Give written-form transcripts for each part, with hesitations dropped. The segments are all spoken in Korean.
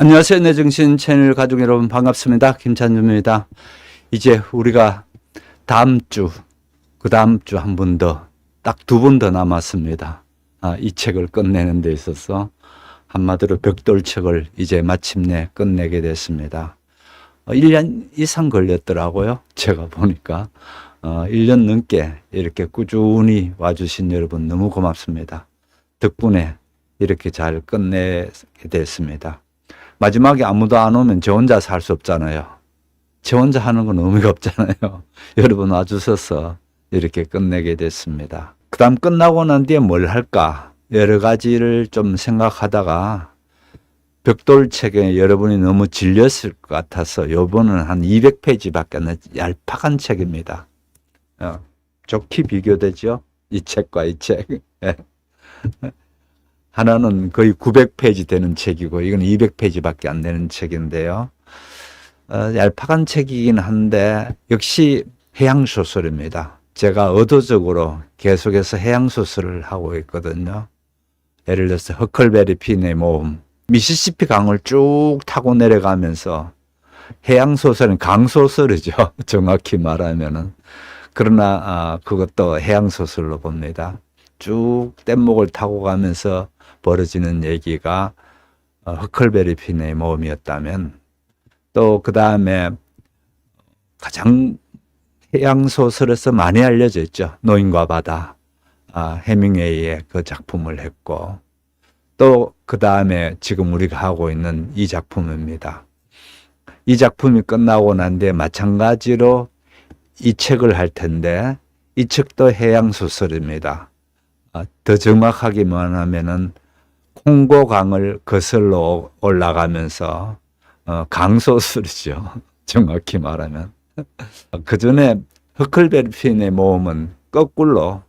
안녕하세요. 내 정신 채널 가족 여러분 반갑습니다. 김찬주입니다. 이제 우리가 다음 주, 그 다음 주 한 번 더, 딱 두 번 더 남았습니다. 이 책을 끝내는 데 있어서 한마디로 벽돌책을 이제 마침내 끝내게 됐습니다. 1년 이상 걸렸더라고요. 제가 보니까. 1년 넘게 이렇게 꾸준히 와주신 여러분 너무 고맙습니다. 덕분에 이렇게 잘 끝내게 됐습니다. 마지막에 아무도 안 오면 저 혼자 살 수 없잖아요. 저 혼자 하는 건 의미가 없잖아요. 여러분 와주셔서 이렇게 끝내게 됐습니다. 그 다음 끝나고 난 뒤에 뭘 할까? 여러 가지를 좀 생각하다가 벽돌책에 여러분이 너무 질렸을 것 같아서 요번은 한 200페이지밖에 안 되는 얄팍한 책입니다. 좋게 비교되죠? 이 책과 이 책. 하나는 거의 900페이지 되는 책이고 이건 200페이지밖에 안 되는 책인데요. 얄팍한 책이긴 한데 역시 해양소설입니다. 제가 의도적으로 계속해서 해양소설을 하고 있거든요. 예를 들어서 허클베리 핀의 모험, 미시시피 강을 쭉 타고 내려가면서 해양소설은 강소설이죠. 정확히 말하면은. 그러나 그것도 해양소설로 봅니다. 쭉 뗏목을 타고 가면서 벌어지는 얘기가 허클베리 핀의 모험이었다면 또 그 다음에 가장 해양소설에서 많이 알려져 있죠. 노인과 바다, 해밍웨이의 그 작품을 했고 또 그 다음에 지금 우리가 하고 있는 이 작품입니다. 이 작품이 끝나고 난 뒤에 마찬가지로 이 책을 할 텐데 이 책도 해양소설입니다. 더 정확하게만 하면은 콩고강을 거슬러 올라가면서 강소설이죠. 정확히 말하면. 그 전에 허클베리 핀의 모험은 거꾸로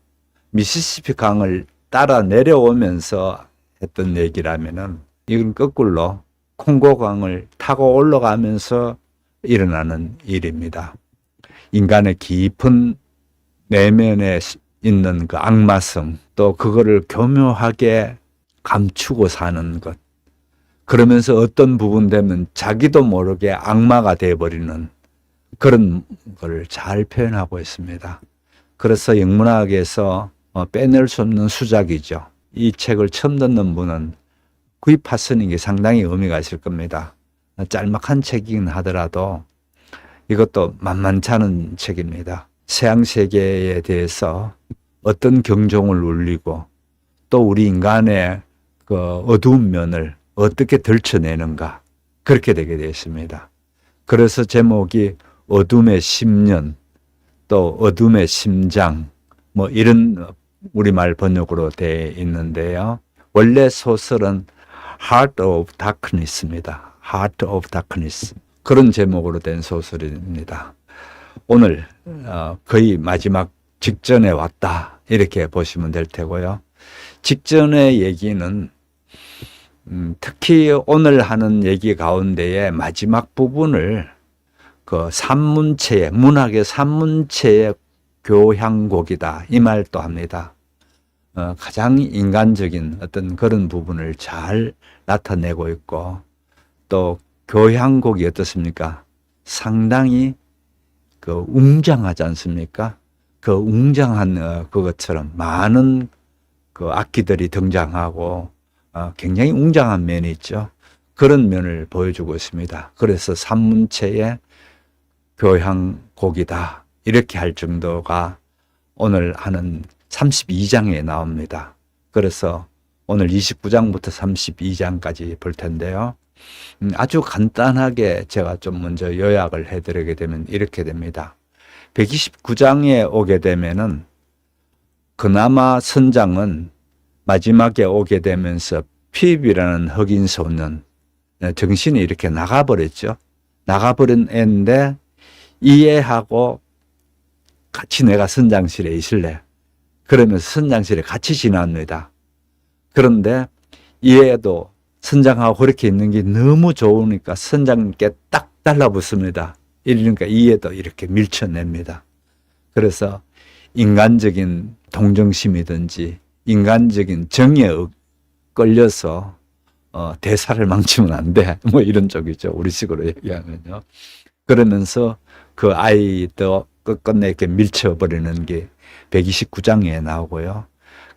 미시시피 강을 따라 내려오면서 했던 얘기라면은 이건 거꾸로 콩고강을 타고 올라가면서 일어나는 일입니다. 인간의 깊은 내면에 있는 그 악마성, 또 그거를 교묘하게 감추고 사는 것. 그러면서 어떤 부분 되면 자기도 모르게 악마가 되어버리는 그런 걸 잘 표현하고 있습니다. 그래서 영문학에서 빼낼 수 없는 수작이죠. 이 책을 처음 듣는 분은 구입하시는 게 상당히 의미가 있을 겁니다. 짤막한 책이긴 하더라도 이것도 만만치 않은 책입니다. 서양세계에 대해서 어떤 경종을 울리고 또 우리 인간의 그 어두운 면을 어떻게 들춰내는가 그렇게 되게 되어 있습니다. 그래서 제목이 어둠의 심년 또 어둠의 심장 뭐 이런 우리말 번역으로 되어 있는데요. 원래 소설은 Heart of Darkness입니다. Heart of Darkness 그런 제목으로 된 소설입니다. 오늘 거의 마지막 직전에 왔다 이렇게 보시면 될 테고요. 직전의 얘기는 특히 오늘 하는 얘기 가운데에 마지막 부분을 그 산문체의 문학의 산문체의 교향곡이다 이 말도 합니다. 가장 인간적인 어떤 그런 부분을 잘 나타내고 있고 또 교향곡이 어떻습니까? 상당히 그 웅장하지 않습니까? 그 웅장한 그것처럼 많은 그 악기들이 등장하고 굉장히 웅장한 면이 있죠. 그런 면을 보여주고 있습니다. 그래서 산문체의 교향곡이다 이렇게 할 정도가 오늘 하는 32장에 나옵니다. 그래서 오늘 29장부터 32장까지 볼 텐데요. 아주 간단하게 제가 좀 먼저 요약을 해드리게 되면 이렇게 됩니다. 129장에 오게 되면은 그나마 선장은 마지막에 오게 되면서 피입이라는 흑인 소년 정신이 이렇게 나가버렸죠. 나가버린 애인데 이해하고 같이 내가 선장실에 있을래. 그러면서 선장실에 같이 지납니다. 그런데 이해도 선장하고 그렇게 있는 게 너무 좋으니까 선장님께 딱 달라붙습니다. 이러니까 이해도 이렇게 밀쳐냅니다. 그래서 인간적인 동정심이든지 인간적인 정에 끌려서 대사를 망치면 안 돼. 뭐 이런 쪽이죠. 우리식으로 얘기하면요. 그러면서 그 아이도 끝끝내 이렇게 밀쳐버리는 게 129장에 나오고요.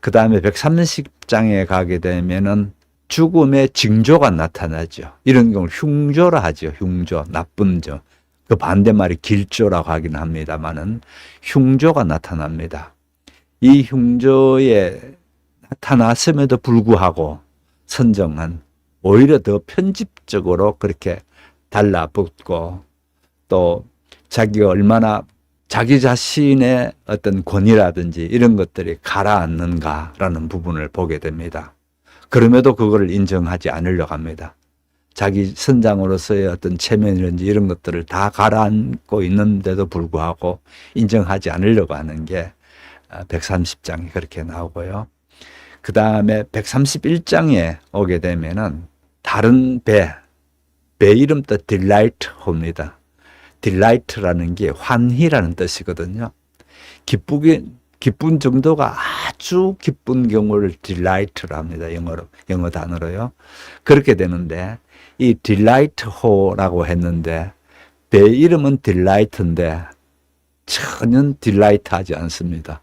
그 다음에 130장에 가게 되면은 죽음의 징조가 나타나죠. 이런 경우를 흉조라 하죠. 흉조, 나쁜 조. 그 반대말이 길조라고 하긴 합니다만은 흉조가 나타납니다. 이 흉조에 나타났음에도 불구하고 선정은 오히려 더 편집적으로 그렇게 달라붙고 또 자기가 얼마나 자기 자신의 어떤 권위라든지 이런 것들이 가라앉는가라는 부분을 보게 됩니다. 그럼에도 그거를 인정하지 않으려고 합니다. 자기 선장으로서의 어떤 체면이든지 이런 것들을 다 가라앉고 있는데도 불구하고 인정하지 않으려고 하는 게 130장이 그렇게 나오고요. 그 다음에 131장에 오게 되면은 다른 배 이름도 딜라이트호입니다. 딜라이트라는 게 환희라는 뜻이거든요. 기쁜 정도가 아주 기쁜 경우를 딜라이트라 합니다. 영어 단어로요. 그렇게 되는데 이 딜라이트호라고 했는데 배 이름은 딜라이트인데 전혀 딜라이트하지 않습니다.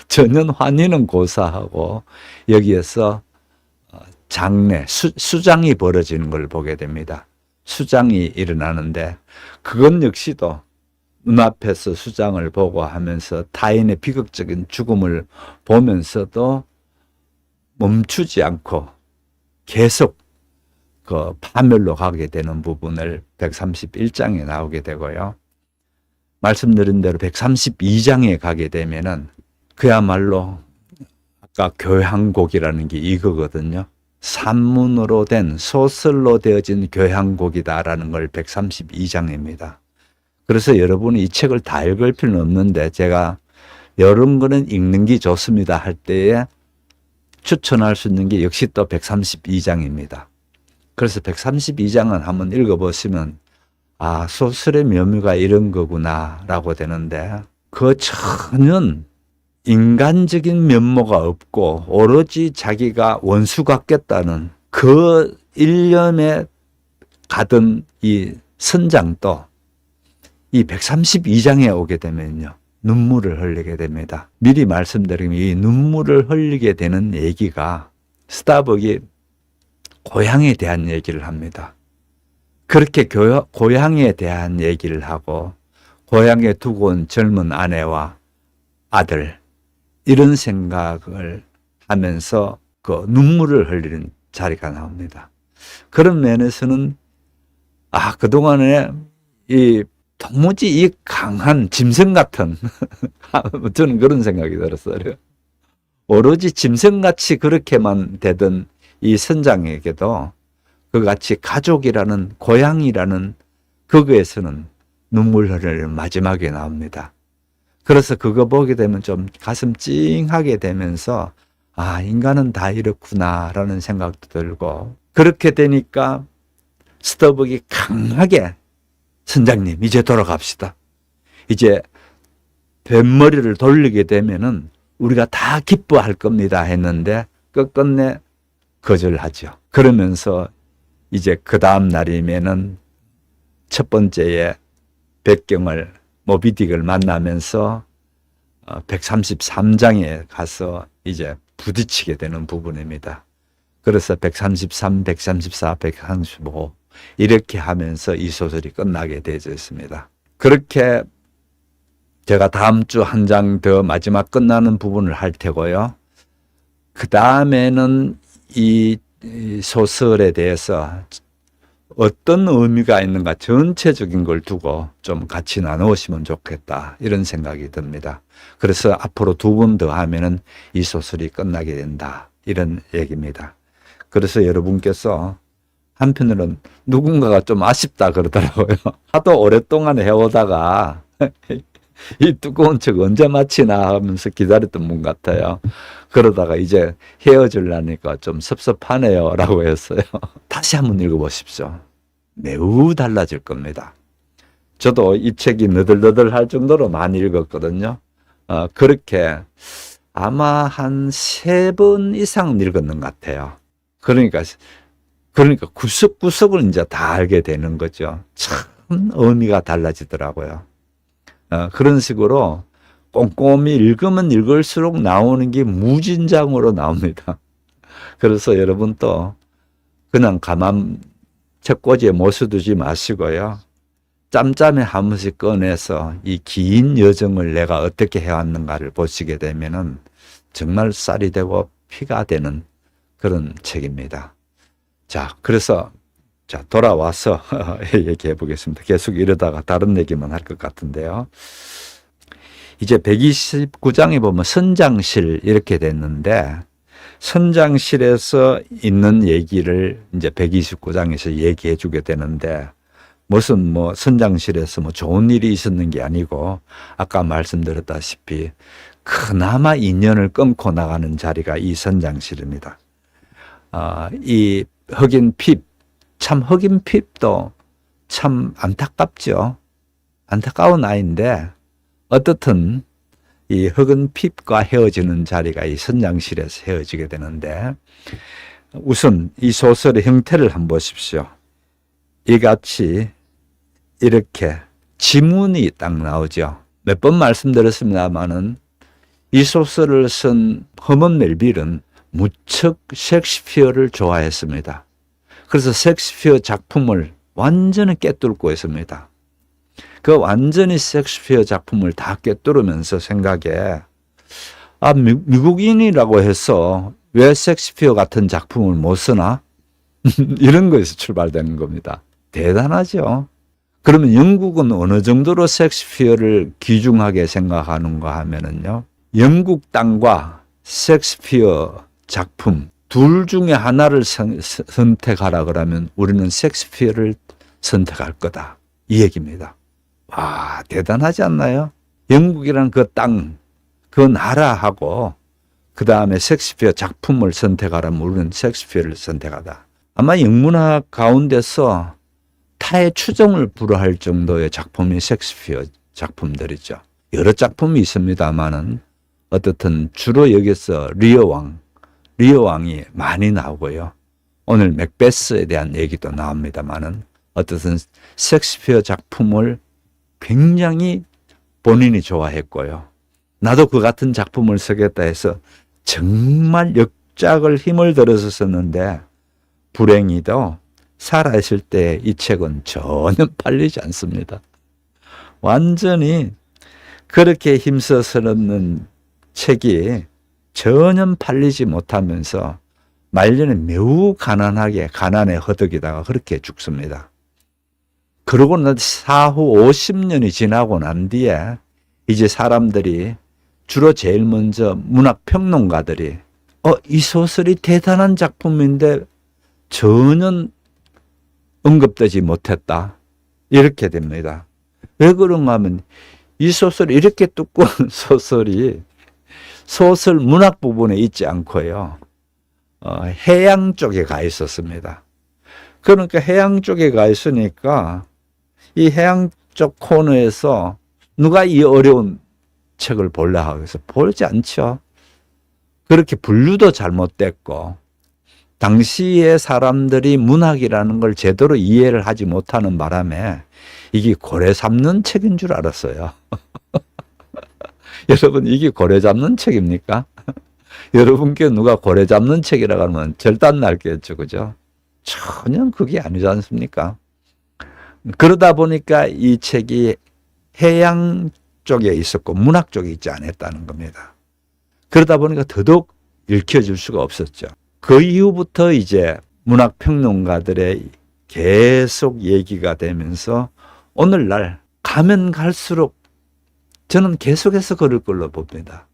전혀 환희는 고사하고 여기에서 장례, 수장이 벌어지는 걸 보게 됩니다. 수장이 일어나는데 그건 역시도 눈앞에서 수장을 보고 하면서 타인의 비극적인 죽음을 보면서도 멈추지 않고 계속 그 파멸로 가게 되는 부분을 131장에 나오게 되고요. 말씀드린 대로 132장에 가게 되면은 그야말로 아까 교향곡이라는 게 이거거든요. 산문으로 된 소설로 되어진 교향곡이다라는 걸 132장입니다. 그래서 여러분이 이 책을 다 읽을 필요는 없는데 제가 이런 거는 읽는 게 좋습니다 할 때에 추천할 수 있는 게 역시 또 132장입니다. 그래서 132장은 한번 읽어보시면 아, 소설의 묘미가 이런 거구나 라고 되는데 그 전혀 인간적인 면모가 없고 오로지 자기가 원수 같겠다는 그 일념에 가던 이 선장도 이 132장에 오게 되면요. 눈물을 흘리게 됩니다. 미리 말씀드리면 이 눈물을 흘리게 되는 얘기가 스타벅이 고향에 대한 얘기를 합니다. 그렇게 고향에 대한 얘기를 하고 고향에 두고 온 젊은 아내와 아들 이런 생각을 하면서 그 눈물을 흘리는 자리가 나옵니다. 그런 면에서는 아 그동안에 이 도무지 이 강한 짐승 같은 저는 그런 생각이 들었어요. 오로지 짐승같이 그렇게만 되던 이 선장에게도 그같이 가족이라는 고향이라는 그거에서는 눈물 흘리는 마지막에 나옵니다. 그래서 그거 보게 되면 좀 가슴 찡하게 되면서 아 인간은 다 이렇구나라는 생각도 들고 그렇게 되니까 스터벅이 강하게 선장님 이제 돌아갑시다. 이제 뱃머리를 돌리게 되면은 우리가 다 기뻐할 겁니다 했는데 끝끝내 거절하죠. 그러면서 이제 그 다음 날이면은 첫 번째에 백경을 모비딕을 만나면서 133장에 가서 이제 부딪히게 되는 부분입니다. 그래서 133, 134, 135 이렇게 하면서 이 소설이 끝나게 되어 있습니다. 그렇게 제가 다음 주 한 장 더 마지막 끝나는 부분을 할 테고요. 그 다음에는 이 소설에 대해서 어떤 의미가 있는가 전체적인 걸 두고 좀 같이 나누시면 좋겠다 이런 생각이 듭니다. 그래서 앞으로 2번 더 하면은 이 소설이 끝나게 된다 이런 얘기입니다. 그래서 여러분께서 한편으로는 누군가가 좀 아쉽다 그러더라고요. 하도 오랫동안 해오다가 이 두꺼운 책 언제 마치나 하면서 기다렸던 분 같아요. 그러다가 이제 헤어지려니까 좀 섭섭하네요 라고 했어요. 다시 한번 읽어보십시오. 매우 달라질 겁니다. 저도 이 책이 너덜너덜 할 정도로 많이 읽었거든요. 그렇게 아마 한 3번 이상 읽었는 것 같아요. 그러니까 그러니까 구석구석을 이제 다 알게 되는 거죠. 참 의미가 달라지더라고요. 그런 식으로 꼼꼼히 읽으면 읽을수록 나오는 게 무진장으로 나옵니다. 그래서 여러분 또 그냥 가만 책꽂이에 못 써두지 마시고요. 짬짬이 한 번씩 꺼내서 이 긴 여정을 내가 어떻게 해왔는가를 보시게 되면은 정말 쌀이 되고 피가 되는 그런 책입니다. 자, 그래서 돌아와서 얘기해 보겠습니다. 계속 이러다가 다른 얘기만 할 것 같은데요. 이제 129장에 보면 선장실 이렇게 됐는데 선장실에서 있는 얘기를 이제 129장에서 얘기해 주게 되는데 무슨 뭐 선장실에서 뭐 좋은 일이 있었는 게 아니고 아까 말씀드렸다시피 그나마 인연을 끊고 나가는 자리가 이 선장실입니다. 이 흑인 핍, 참 흑인 핍도 참 안타깝죠. 안타까운 아이인데 어떻든 이 흑인 핍과 헤어지는 자리가 이 선장실에서 헤어지게 되는데 우선 이 소설의 형태를 한번 보십시오. 이같이 이렇게 지문이 딱 나오죠. 몇 번 말씀드렸습니다마는 이 소설을 쓴 허먼 멜빌은 무척 셰익스피어를 좋아했습니다. 그래서 셰익스피어 작품을 완전히 꿰뚫고 있습니다. 그 완전히 셰익스피어 작품을 다 꿰뚫으면서 생각에 미국인이라고 해서 왜 셰익스피어 같은 작품을 못 쓰나? 이런 거에서 출발되는 겁니다. 대단하죠. 그러면 영국은 어느 정도로 셰익스피어를 귀중하게 생각하는가 하면은요. 영국 땅과 셰익스피어 작품 둘 중에 하나를 선택하라 그러면 우리는 셰익스피어를 선택할 거다. 이 얘기입니다. 와, 대단하지 않나요? 영국이라는 그 땅, 그 나라하고 그 다음에 셰익스피어 작품을 선택하라면 우리는 셰익스피어를 선택하다. 아마 영문학 가운데서 타의 추종을 불허할 정도의 작품이 셰익스피어 작품들이죠. 여러 작품이 있습니다만은 어떻든 주로 여기서 리어 왕이 많이 나오고요. 오늘 맥베스에 대한 얘기도 나옵니다만은 어떻든 셰익스피어 작품을 굉장히 본인이 좋아했고요. 나도 그 같은 작품을 쓰겠다 해서 정말 역작을 힘을 들어서 썼는데 불행히도 살아있을 때 이 책은 전혀 팔리지 않습니다. 완전히 그렇게 힘써 쓰는 책이 전혀 팔리지 못하면서 말년에 매우 가난에 허덕이다가 그렇게 죽습니다. 그러고 난 사후 50년이 지나고 난 뒤에 이제 사람들이 주로 제일 먼저 문학평론가들이 이 소설이 대단한 작품인데 전혀 언급되지 못했다. 이렇게 됩니다. 왜 그런가 하면 이 소설이 이렇게 두꺼운 소설이 소설 문학 부분에 있지 않고요. 해양 쪽에 가 있었습니다. 그러니까 해양 쪽에 가 있으니까 이 해양 쪽 코너에서 누가 이 어려운 책을 볼라 하고 해서 보지 않죠. 그렇게 분류도 잘못됐고 당시의 사람들이 문학이라는 걸 제대로 이해를 하지 못하는 바람에 이게 고래 잡는 책인 줄 알았어요. 여러분 이게 고래 잡는 책입니까? 여러분께 누가 고래 잡는 책이라고 하면 절단 날겠죠. 그죠? 전혀 그게 아니지 않습니까? 그러다 보니까 이 책이 해양 쪽에 있었고 문학 쪽에 있지 않았다는 겁니다. 그러다 보니까 더더욱 읽혀질 수가 없었죠. 그 이후부터 이제 문학평론가들의 계속 얘기가 되면서 오늘날 가면 갈수록 저는 계속해서 그럴 걸로 봅니다.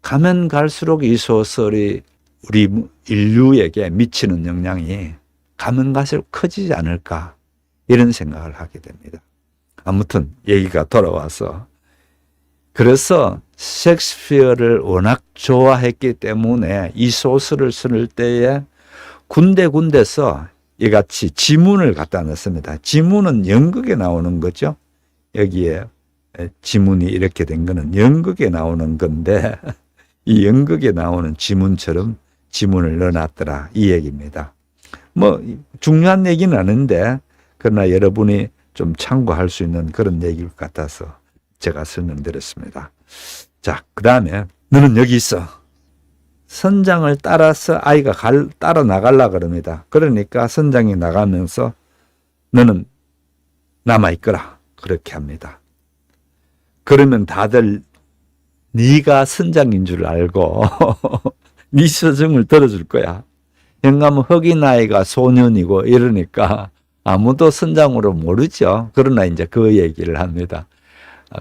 가면 갈수록 이 소설이 우리 인류에게 미치는 영향이 가면 갈수록 커지지 않을까 이런 생각을 하게 됩니다. 아무튼 얘기가 돌아와서 그래서 셰익스피어를 워낙 좋아했기 때문에 이 소설을 쓸 때에 군데군데서 이같이 지문을 갖다 넣습니다. 지문은 연극에 나오는 거죠. 여기에 지문이 이렇게 된 거는 연극에 나오는 건데 이 연극에 나오는 지문처럼 지문을 넣어놨더라 이 얘기입니다. 뭐 중요한 얘기는 아닌데 그러나 여러분이 좀 참고할 수 있는 그런 얘기일 것 같아서 제가 설명드렸습니다. 자, 그 다음에 너는 여기 있어. 선장을 따라서 아이가 따라 나가려 그럽니다. 그러니까 선장이 나가면서 너는 남아있거라. 그렇게 합니다. 그러면 다들 네가 선장인 줄 알고 네 서정을 들어줄 거야. 영감은 흑인 아이가 소년이고 이러니까 아무도 선장으로 모르죠. 그러나 이제 그 얘기를 합니다.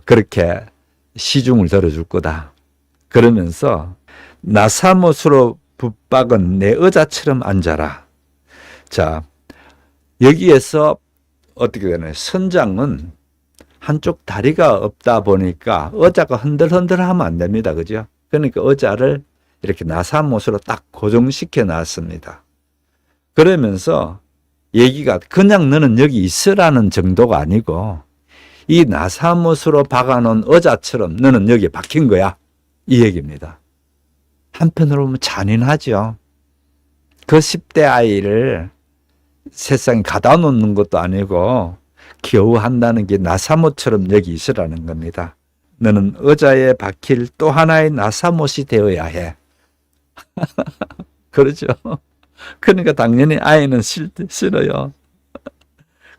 그렇게 시중을 들어줄 거다. 그러면서 나사못으로 붙박은 내 의자처럼 앉아라. 자, 여기에서 어떻게 되나요? 선장은 한쪽 다리가 없다 보니까 의자가 흔들흔들하면 안 됩니다. 그죠? 그러니까 의자를 이렇게 나사못으로 딱 고정시켜 놨습니다. 그러면서 얘기가 그냥 너는 여기 있으라는 정도가 아니고 이 나사못으로 박아놓은 의자처럼 너는 여기에 박힌 거야. 이 얘기입니다. 한편으로 보면 잔인하죠. 그 10대 아이를 세상에 가다 놓는 것도 아니고 겨우 한다는 게 나사못처럼 여기 있으라는 겁니다. 너는 의자에 박힐 또 하나의 나사못이 되어야 해. 그렇죠. 그러니까 당연히 아이는 싫어요.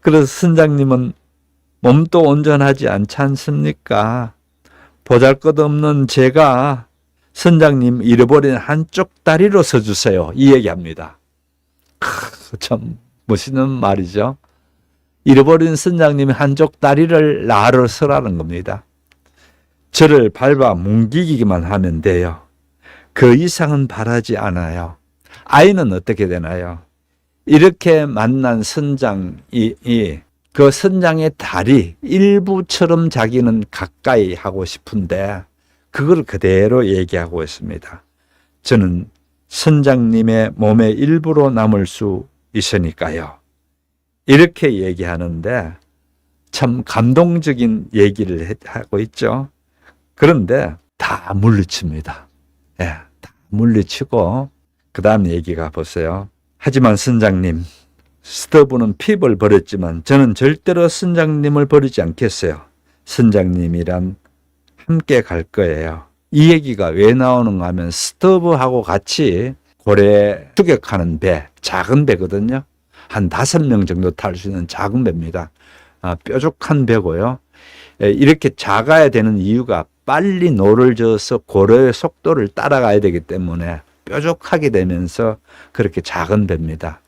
그래서 선장님은 몸도 온전하지 않지 않습니까? 보잘것없는 제가 선장님 잃어버린 한쪽 다리로 서주세요. 이 얘기합니다. 참 멋있는 말이죠. 잃어버린 선장님이 한쪽 다리를 나로 서라는 겁니다. 저를 밟아 뭉기기만 하면 돼요. 그 이상은 바라지 않아요. 아이는 어떻게 되나요? 이렇게 만난 선장이 그 선장의 다리 일부처럼 자기는 가까이 하고 싶은데 그걸 그대로 얘기하고 있습니다. 저는 선장님의 몸의 일부로 남을 수 있으니까요. 이렇게 얘기하는데 참 감동적인 얘기를 하고 있죠. 그런데 다 물리칩니다. 예, 다 물리치고 그 다음 얘기가 보세요. 하지만 선장님, 스터브는 핍을 버렸지만 저는 절대로 선장님을 버리지 않겠어요. 선장님이란 함께 갈 거예요. 이 얘기가 왜 나오는가 하면 스터브하고 같이 고래 추격하는 배, 작은 배거든요. 한 5명 정도 탈 수 있는 작은 배입니다. 뾰족한 배고요. 이렇게 작아야 되는 이유가 빨리 노를 저어서 고래의 속도를 따라가야 되기 때문에 뾰족하게 되면서 그렇게 작은 배입니다.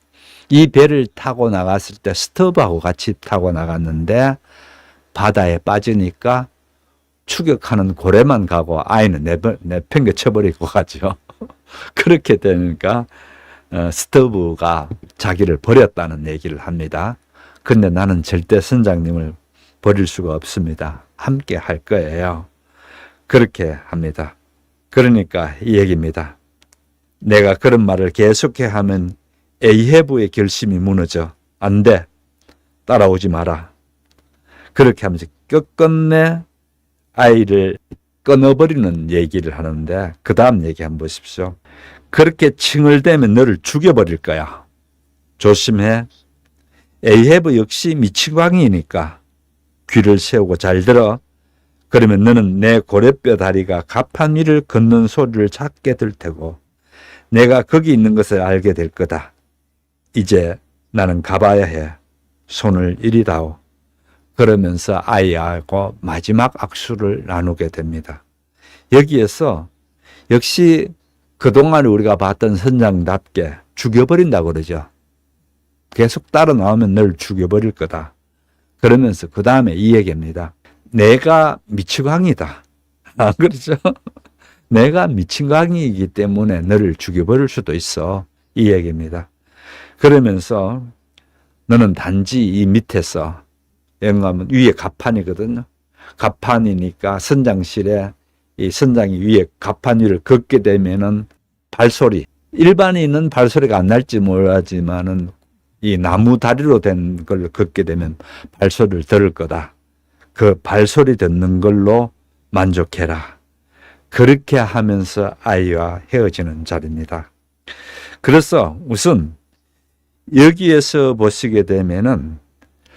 이 배를 타고 나갔을 때 스터브하고 같이 타고 나갔는데 바다에 빠지니까 추격하는 고래만 가고 아이는 내팽개 쳐버리고 가죠. 그렇게 되니까 스터브가 자기를 버렸다는 얘기를 합니다. 근데 나는 절대 선장님을 버릴 수가 없습니다. 함께 할 거예요. 그렇게 합니다. 그러니까 이 얘기입니다. 내가 그런 말을 계속해 하면 에이헤브의 결심이 무너져. 안 돼. 따라오지 마라. 그렇게 하면서 끝끝내 아이를 끊어버리는 얘기를 하는데 그 다음 얘기 한번 보십시오. 그렇게 칭얼대면 너를 죽여버릴 거야. 조심해. 에이헤브 역시 미치광이니까 귀를 세우고 잘 들어. 그러면 너는 내 고래뼈 다리가 가판 위를 걷는 소리를 찾게 될 테고 내가 거기 있는 것을 알게 될 거다. 이제 나는 가봐야 해. 손을 이리 다오. 그러면서 아이하고 마지막 악수를 나누게 됩니다. 여기에서 역시 그동안 우리가 봤던 선장답게 죽여버린다고 그러죠. 계속 따라 나오면 널 죽여버릴 거다. 그러면서 그 다음에 이 얘기입니다. 내가 미치광이다. 그렇죠? 내가 미친광이기 때문에 너를 죽여버릴 수도 있어. 이 얘기입니다. 그러면서 너는 단지 이 밑에서 영감은 위에 갑판이거든요. 갑판이니까 선장실에 이 선장이 위에 갑판 위를 걷게 되면은 발소리, 일반인은 발소리가 안 날지 모르지만은 이 나무 다리로 된 걸 걷게 되면 발소리를 들을 거다. 그 발소리 듣는 걸로 만족해라. 그렇게 하면서 아이와 헤어지는 자리입니다. 그래서 우선 여기에서 보시게 되면은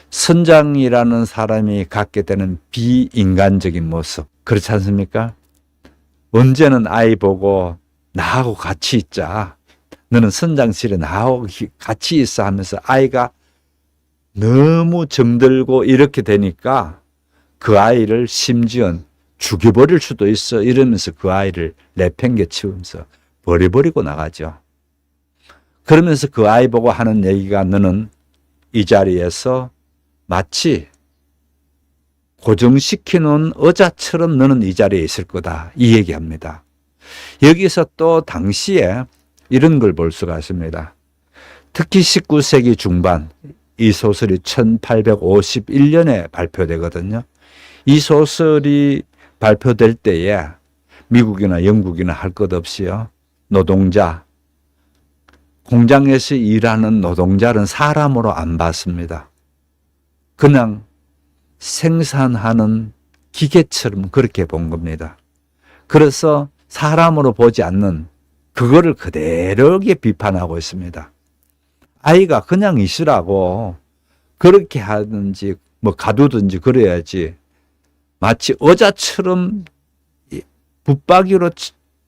선장이라는 사람이 갖게 되는 비인간적인 모습, 그렇지 않습니까? 언제는 아이 보고 나하고 같이 있자. 너는 선장실에 나하고 같이 있어 하면서 아이가 너무 정들고 이렇게 되니까 그 아이를 심지어 죽여버릴 수도 있어 이러면서 그 아이를 내팽개치우면서 버려버리고 나가죠. 그러면서 그 아이 보고 하는 얘기가 너는 이 자리에서 마치 고정시켜놓은 의자처럼 너는 이 자리에 있을 거다. 이 얘기합니다. 여기서 또 당시에 이런 걸 볼 수가 있습니다. 특히 19세기 중반 이 소설이 1851년에 발표되거든요. 이 소설이 발표될 때에 미국이나 영국이나 할 것 없이요. 노동자, 공장에서 일하는 노동자는 사람으로 안 봤습니다. 그냥 생산하는 기계처럼 그렇게 본 겁니다. 그래서 사람으로 보지 않는 그거를 그대로 비판하고 있습니다. 아이가 그냥 있으라고 그렇게 하든지 뭐 가두든지 그래야지 마치 의자처럼 붙박이로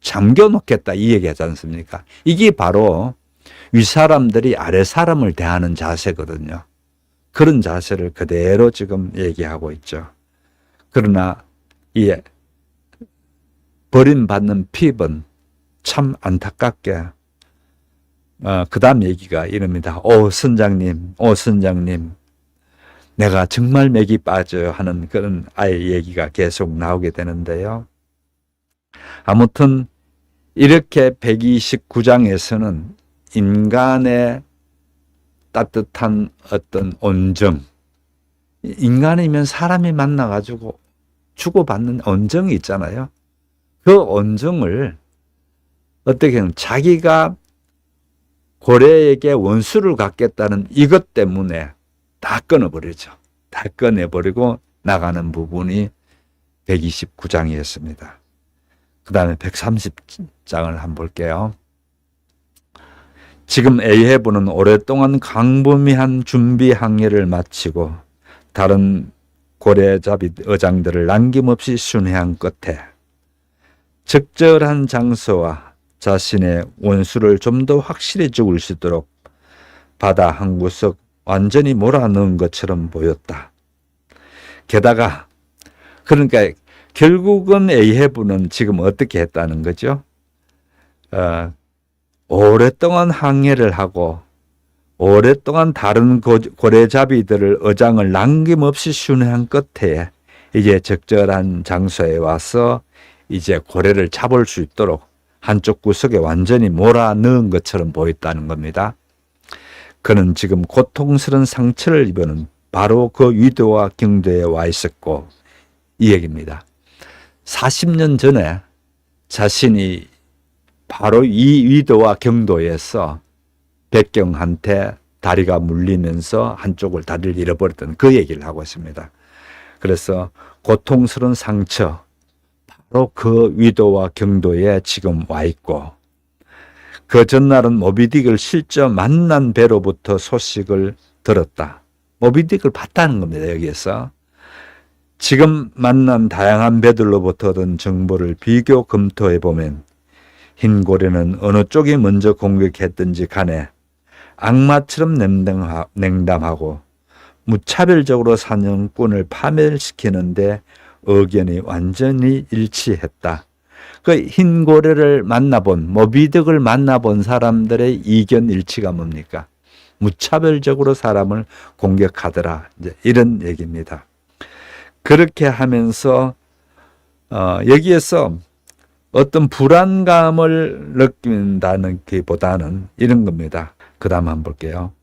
잠겨 놓겠다 이 얘기하지 않습니까? 이게 바로 윗사람들이 아랫사람을 대하는 자세거든요. 그런 자세를 그대로 지금 얘기하고 있죠. 그러나 이 버림받는 핍은 참 안타깝게 그 다음 얘기가 이럽니다. 오 선장님, 오 선장님, 내가 정말 맥이 빠져요 하는 그런 아이의 얘기가 계속 나오게 되는데요. 아무튼 이렇게 129장에서는 인간의 따뜻한 어떤 온정, 인간이면 사람이 만나가지고 주고받는 온정이 있잖아요. 그 온정을 어떻게 하면 자기가 고래에게 원수를 갖겠다는 이것 때문에 다 끊어버리죠. 다 꺼내버리고 나가는 부분이 129장이었습니다. 그 다음에 130장을 한번 볼게요. 지금 에이헤브는 오랫동안 광범위한 준비 항해를 마치고 다른 고래잡이 어장들을 남김없이 순회한 끝에 적절한 장소와 자신의 원수를 좀 더 확실히 죽을 수 있도록 바다 한 구석 완전히 몰아넣은 것처럼 보였다. 게다가 그러니까 결국은 에이헤브는 지금 어떻게 했다는 거죠? 오랫동안 항해를 하고 오랫동안 다른 고래잡이들을 어장을 남김없이 순회한 끝에 이제 적절한 장소에 와서 이제 고래를 잡을 수 있도록 한쪽 구석에 완전히 몰아넣은 것처럼 보였다는 겁니다. 그는 지금 고통스러운 상처를 입은 바로 그 위도와 경도에 와 있었고 이 얘기입니다. 40년 전에 자신이 바로 이 위도와 경도에서 백경한테 다리가 물리면서 한쪽을 다리를 잃어버렸던 그 얘기를 하고 있습니다. 그래서 고통스러운 상처, 바로 그 위도와 경도에 지금 와 있고 그 전날은 모비딕을 실제 만난 배로부터 소식을 들었다. 모비딕을 봤다는 겁니다. 여기에서. 지금 만난 다양한 배들로부터 얻은 정보를 비교 검토해 보면 흰고래는 어느 쪽이 먼저 공격했든지 간에 악마처럼 냉담하고 무차별적으로 사냥꾼을 파멸시키는데 의견이 완전히 일치했다. 그 흰고래를 만나본, 모비딕을 만나본 사람들의 의견 일치가 뭡니까? 무차별적으로 사람을 공격하더라. 이제 이런 얘기입니다. 그렇게 하면서 여기에서 어떤 불안감을 느낀다는 것보다는 이런 겁니다. 그 다음 한번 볼게요.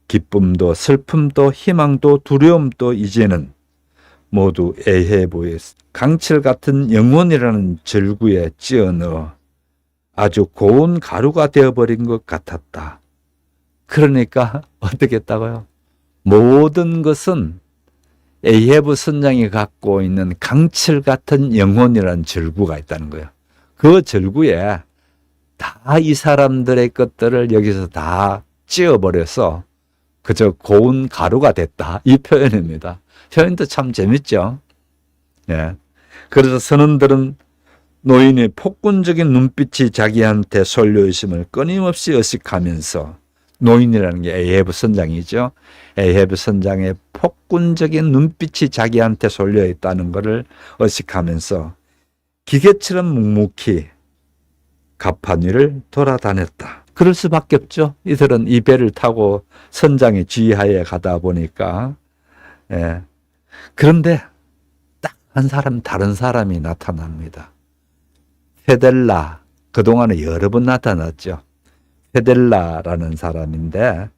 기쁨도 슬픔도 희망도 두려움도 이제는 모두 에이헤브의 강철 같은 영혼이라는 절구에 찌어넣어 아주 고운 가루가 되어버린 것 같았다. 그러니까 어떻게 했다고요? 모든 것은 에이헤브 선장이 갖고 있는 강철 같은 영혼이라는 절구가 있다는 거예요. 그 절구에 다 이 사람들의 것들을 여기서 다 찧어버려서 그저 고운 가루가 됐다. 이 표현입니다. 표현도 참 재밌죠. 예. 그래서 선원들은 노인의 폭군적인 눈빛이 자기한테 쏠려 있음을 끊임없이 의식하면서, 노인이라는 게 에이헤브 선장이죠. 에이헤브 선장의 폭군적인 눈빛이 자기한테 쏠려 있다는 것을 의식하면서 기계처럼 묵묵히 갑판 위를 돌아다녔다. 그럴 수밖에 없죠. 이들은 이 배를 타고 선장의 지휘하에 가다 보니까. 예. 그런데 딱 한 사람, 다른 사람이 나타납니다. 페델라, 그동안에 여러 번 나타났죠. 페델라라는 사람인데,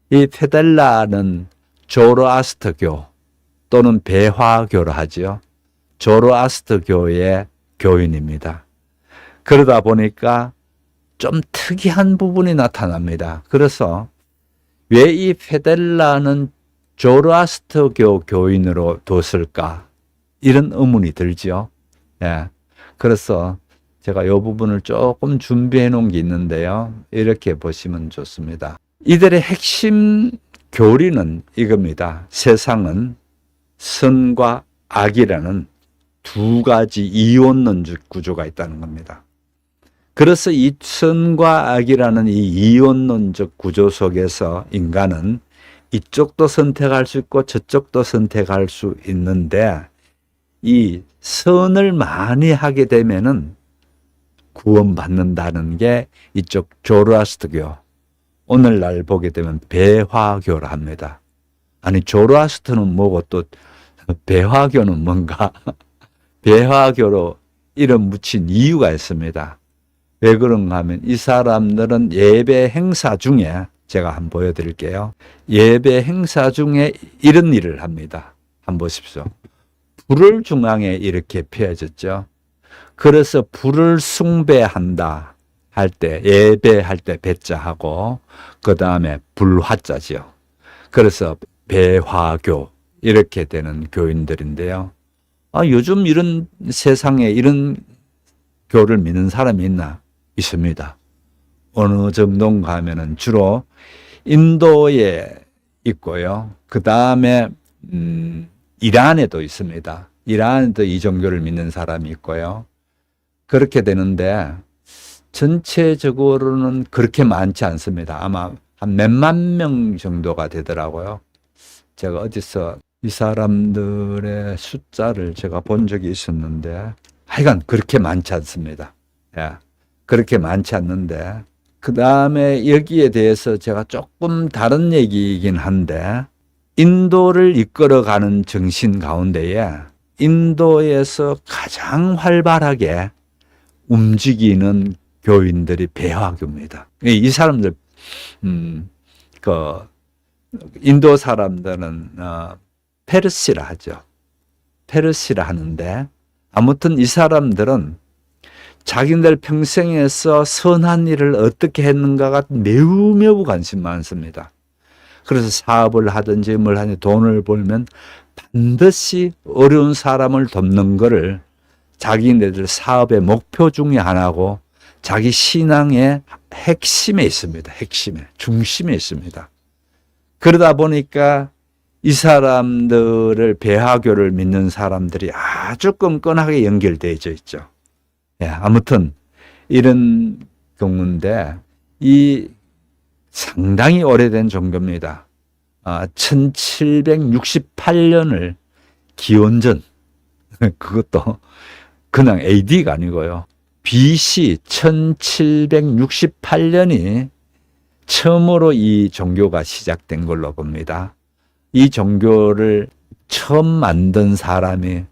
이 페델라는 조로아스터교 또는 배화교로 하죠. 조로아스터교의 교인입니다. 그러다 보니까 좀 특이한 부분이 나타납니다. 그래서 왜 이 페델라는 조로아스터교 교인으로 뒀을까? 이런 의문이 들죠. 예. 그래서 제가 이 부분을 조금 준비해 놓은 게 있는데요. 이렇게 보시면 좋습니다. 이들의 핵심 교리는 이겁니다. 세상은 선과 악이라는 두 가지 이원론적 구조가 있다는 겁니다. 그래서 이 선과 악이라는 이 이원론적 구조 속에서 인간은 이쪽도 선택할 수 있고 저쪽도 선택할 수 있는데, 이 선을 많이 하게 되면은 구원받는다는 게 이쪽 조로아스터교, 오늘날 보게 되면 배화교라 합니다. 아니, 조로아스터는 뭐고 또 배화교는 뭔가? 배화교로 이름 붙인 이유가 있습니다. 왜 그런가 하면 이 사람들은 예배 행사 중에, 제가 한번 보여드릴게요. 예배 행사 중에 이런 일을 합니다. 한번 보십시오. 불을 중앙에 이렇게 펴졌죠. 그래서 불을 숭배한다 할 때, 예배할 때 배자하고 그 다음에 불화자죠. 그래서 배화교 이렇게 되는 교인들인데요. 요즘 이런 세상에 이런 교를 믿는 사람이 있나? 있습니다. 어느 정도인가 하면은 주로 인도에 있고요. 그 다음에 이란에도 있습니다. 이란에도 이 종교를 믿는 사람이 있고요. 그렇게 되는데 전체적으로는 그렇게 많지 않습니다. 아마 한 몇만 명 정도가 되더라고요. 제가 어디서 이 사람들의 숫자를 제가 본 적이 있었는데, 하여간 그렇게 많지 않습니다. 예, 그렇게 많지 않는데, 그 다음에 여기에 대해서 제가 조금 다른 얘기이긴 한데, 인도를 이끌어가는 정신 가운데에 인도에서 가장 활발하게 움직이는 교인들이 배화교입니다. 이 사람들, 인도 사람들은 페르시라 하죠. 페르시라 하는데, 아무튼 이 사람들은 자기들 평생에서 선한 일을 어떻게 했는가가 매우 관심 많습니다. 그래서 사업을 하든지 뭘 하든지 돈을 벌면 반드시 어려운 사람을 돕는 것을 자기네들 사업의 목표 중에 하나고, 자기 신앙의 핵심에 있습니다. 핵심에, 중심에 있습니다. 그러다 보니까 이 사람들을, 배화교를 믿는 사람들이 아주 끈끈하게 연결되어져 있죠. 예, 아무튼 이런 경우인데, 이 상당히 오래된 종교입니다. 1768년을 기원전, 그것도 그냥 AD가 아니고요. BC 1768년이 처음으로 이 종교가 시작된 걸로 봅니다. 이 종교를 처음 만든 사람이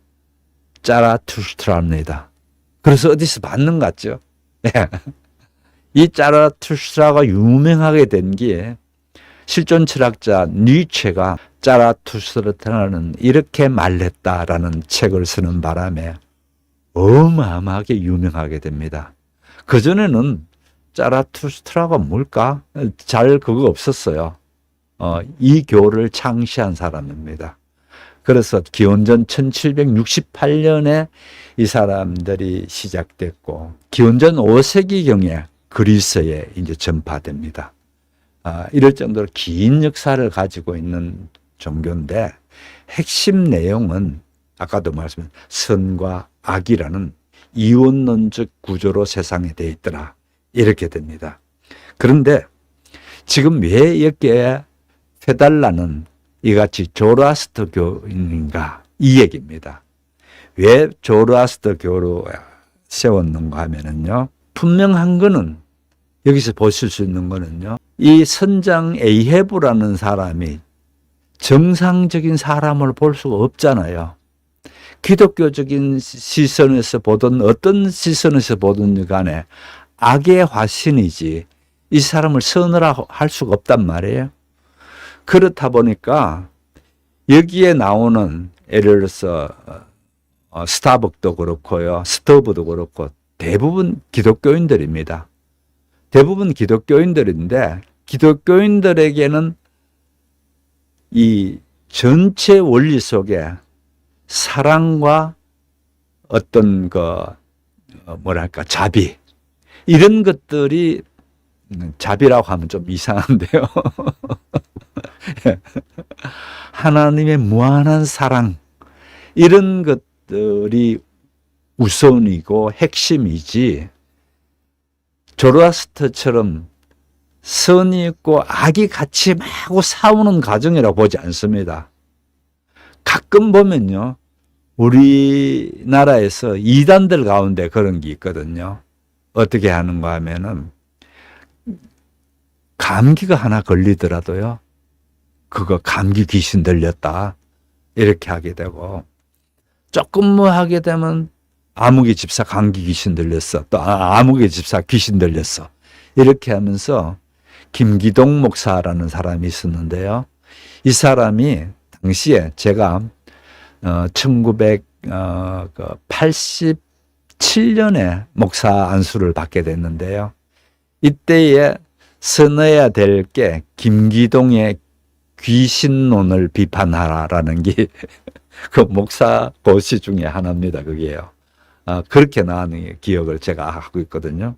짜라투스트라입니다. 그래서 어디서 봤는 것 같죠? 이 짜라투스트라가 유명하게 된 게, 실존 철학자 니체가 짜라투스트라는 이렇게 말했다라는 책을 쓰는 바람에 어마어마하게 유명하게 됩니다. 그전에는 짜라투스트라가 뭘까? 잘 그거 없었어요. 이 교를 창시한 사람입니다. 그래서 기원전 1768년에 이 사람들이 시작됐고, 기원전 5세기경에 그리스에 이제 전파됩니다. 이럴 정도로 긴 역사를 가지고 있는 종교인데 핵심 내용은 아까도 말씀드린 선과 악이라는 이원론적 구조로 세상에 되어 있더라. 이렇게 됩니다. 그런데 지금 왜 여기에 페달라는 이같이 조로아스터교인가 이 얘기입니다. 왜 조로아스터교로 세웠는가 하면은요. 분명한 거는 여기서 보실 수 있는 거는요. 이 선장 에이헤브라는 사람이 정상적인 사람을 볼 수가 없잖아요. 기독교적인 시선에서 보든 어떤 시선에서 보든 간에 악의 화신이지 이 사람을 선으로 할 수가 없단 말이에요. 그렇다 보니까 여기에 나오는 예를 들어서 스타벅도 그렇고요. 스토브도 그렇고 대부분 기독교인들입니다. 대부분 기독교인들인데 기독교인들에게는 이 전체 원리 속에 사랑과 어떤 자비 이런 것들이 자비라고 하면 좀 이상한데요. 하나님의 무한한 사랑 이런 것들이 우선이고 핵심이지 조로아스터처럼 선이 있고 악이 같이 마구 싸우는 과정이라고 보지 않습니다. 가끔 보면요. 우리나라에서 이단들 가운데 그런 게 있거든요. 어떻게 하는가 하면은 감기가 하나 걸리더라도요. 그거 감기 귀신 들렸다. 이렇게 하게 되고 조금 뭐 하게 되면 아무개 집사 감기 귀신 들렸어. 또 아무개 집사 귀신 들렸어. 이렇게 하면서 김기동 목사라는 사람이 있었는데요. 이 사람이 당시에 제가 1987년에 목사 안수를 받게 됐는데요. 이때에 써내야 될 게 김기동의 귀신론을 비판하라라는 게 그 목사 고시 중에 하나입니다. 그게요. 그렇게 나오는 기억을 제가 하고 있거든요.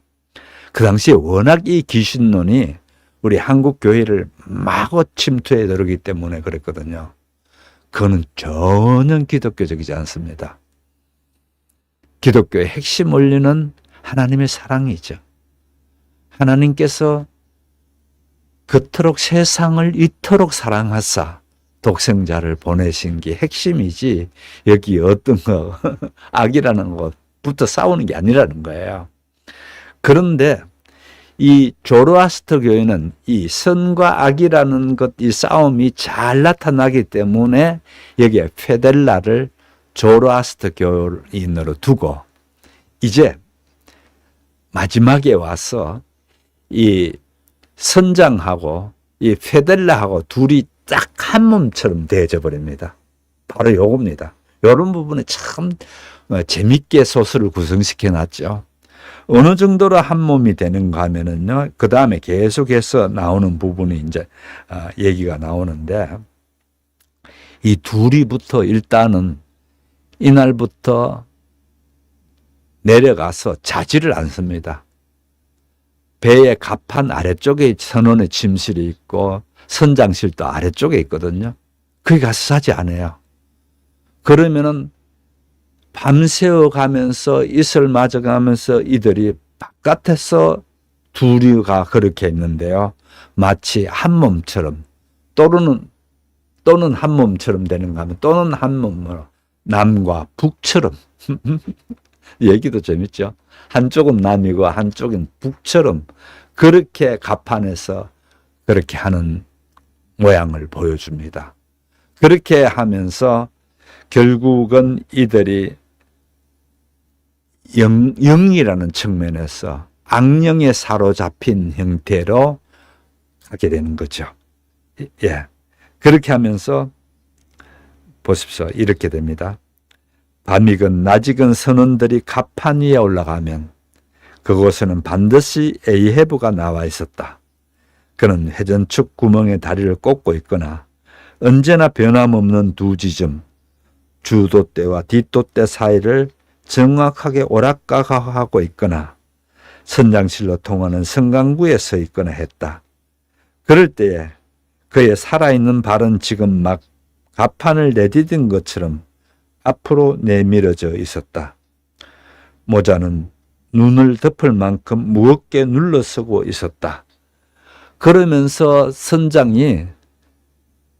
그 당시에 워낙 이 귀신론이 우리 한국 교회를 마구 침투해 들어오기 때문에 그랬거든요. 그거는 전혀 기독교적이지 않습니다. 기독교의 핵심 원리는 하나님의 사랑이죠. 하나님께서 그토록 세상을 이토록 사랑하사 독생자를 보내신 게 핵심이지 여기 어떤 악이라는 것부터 싸우는 게 아니라는 거예요. 그런데 이 조로아스터 교회는 이 선과 악이라는 이 싸움이 잘 나타나기 때문에 여기에 페델라를 조로아스터 교인으로 두고 이제 마지막에 와서 이 선장하고 이 페델라하고 둘이 딱 한 몸처럼 되어져 버립니다. 바로 요겁니다. 이런 부분에 참 재밌게 소설을 구성시켜 놨죠. 어느 정도로 한 몸이 되는가 하면은요, 그 다음에 계속해서 나오는 부분이 이제, 얘기가 나오는데, 이 둘이부터 일단은 이날부터 내려가서 자지를 않습니다. 배의 갑판 아래쪽에 선원의 침실이 있고, 선장실도 아래쪽에 있거든요. 거기 가서 자지 않아요. 그러면은, 밤새워 가면서 이슬 맞아 가면서 이들이 바깥에서 둘이가 그렇게 있는데요. 마치 한 몸처럼 또는 한 몸처럼 되는가 하면 또는 한 몸으로 남과 북처럼 얘기도 재밌죠. 한쪽은 남이고 한쪽은 북처럼 그렇게 갑판에서 그렇게 하는 모양을 보여줍니다. 그렇게 하면서 결국은 이들이 영이라는 측면에서 악령에 사로잡힌 형태로 하게 되는 거죠. 예. 그렇게 하면서 보십시오. 이렇게 됩니다. 밤이건 낮이건 선원들이 갑판 위에 올라가면 그곳에는 반드시 에이헤브가 나와 있었다. 그는 회전축 구멍에 다리를 꽂고 있거나 언제나 변함없는 두 지점, 주돛대와 뒷돛대 사이를 정확하게 오락가락하고 있거나 선장실로 통하는 성강구에 서 있거나 했다. 그럴 때에 그의 살아있는 발은 지금 막 가판을 내디딘 것처럼 앞으로 내밀어져 있었다. 모자는 눈을 덮을 만큼 무겁게 눌러서고 있었다. 그러면서 선장이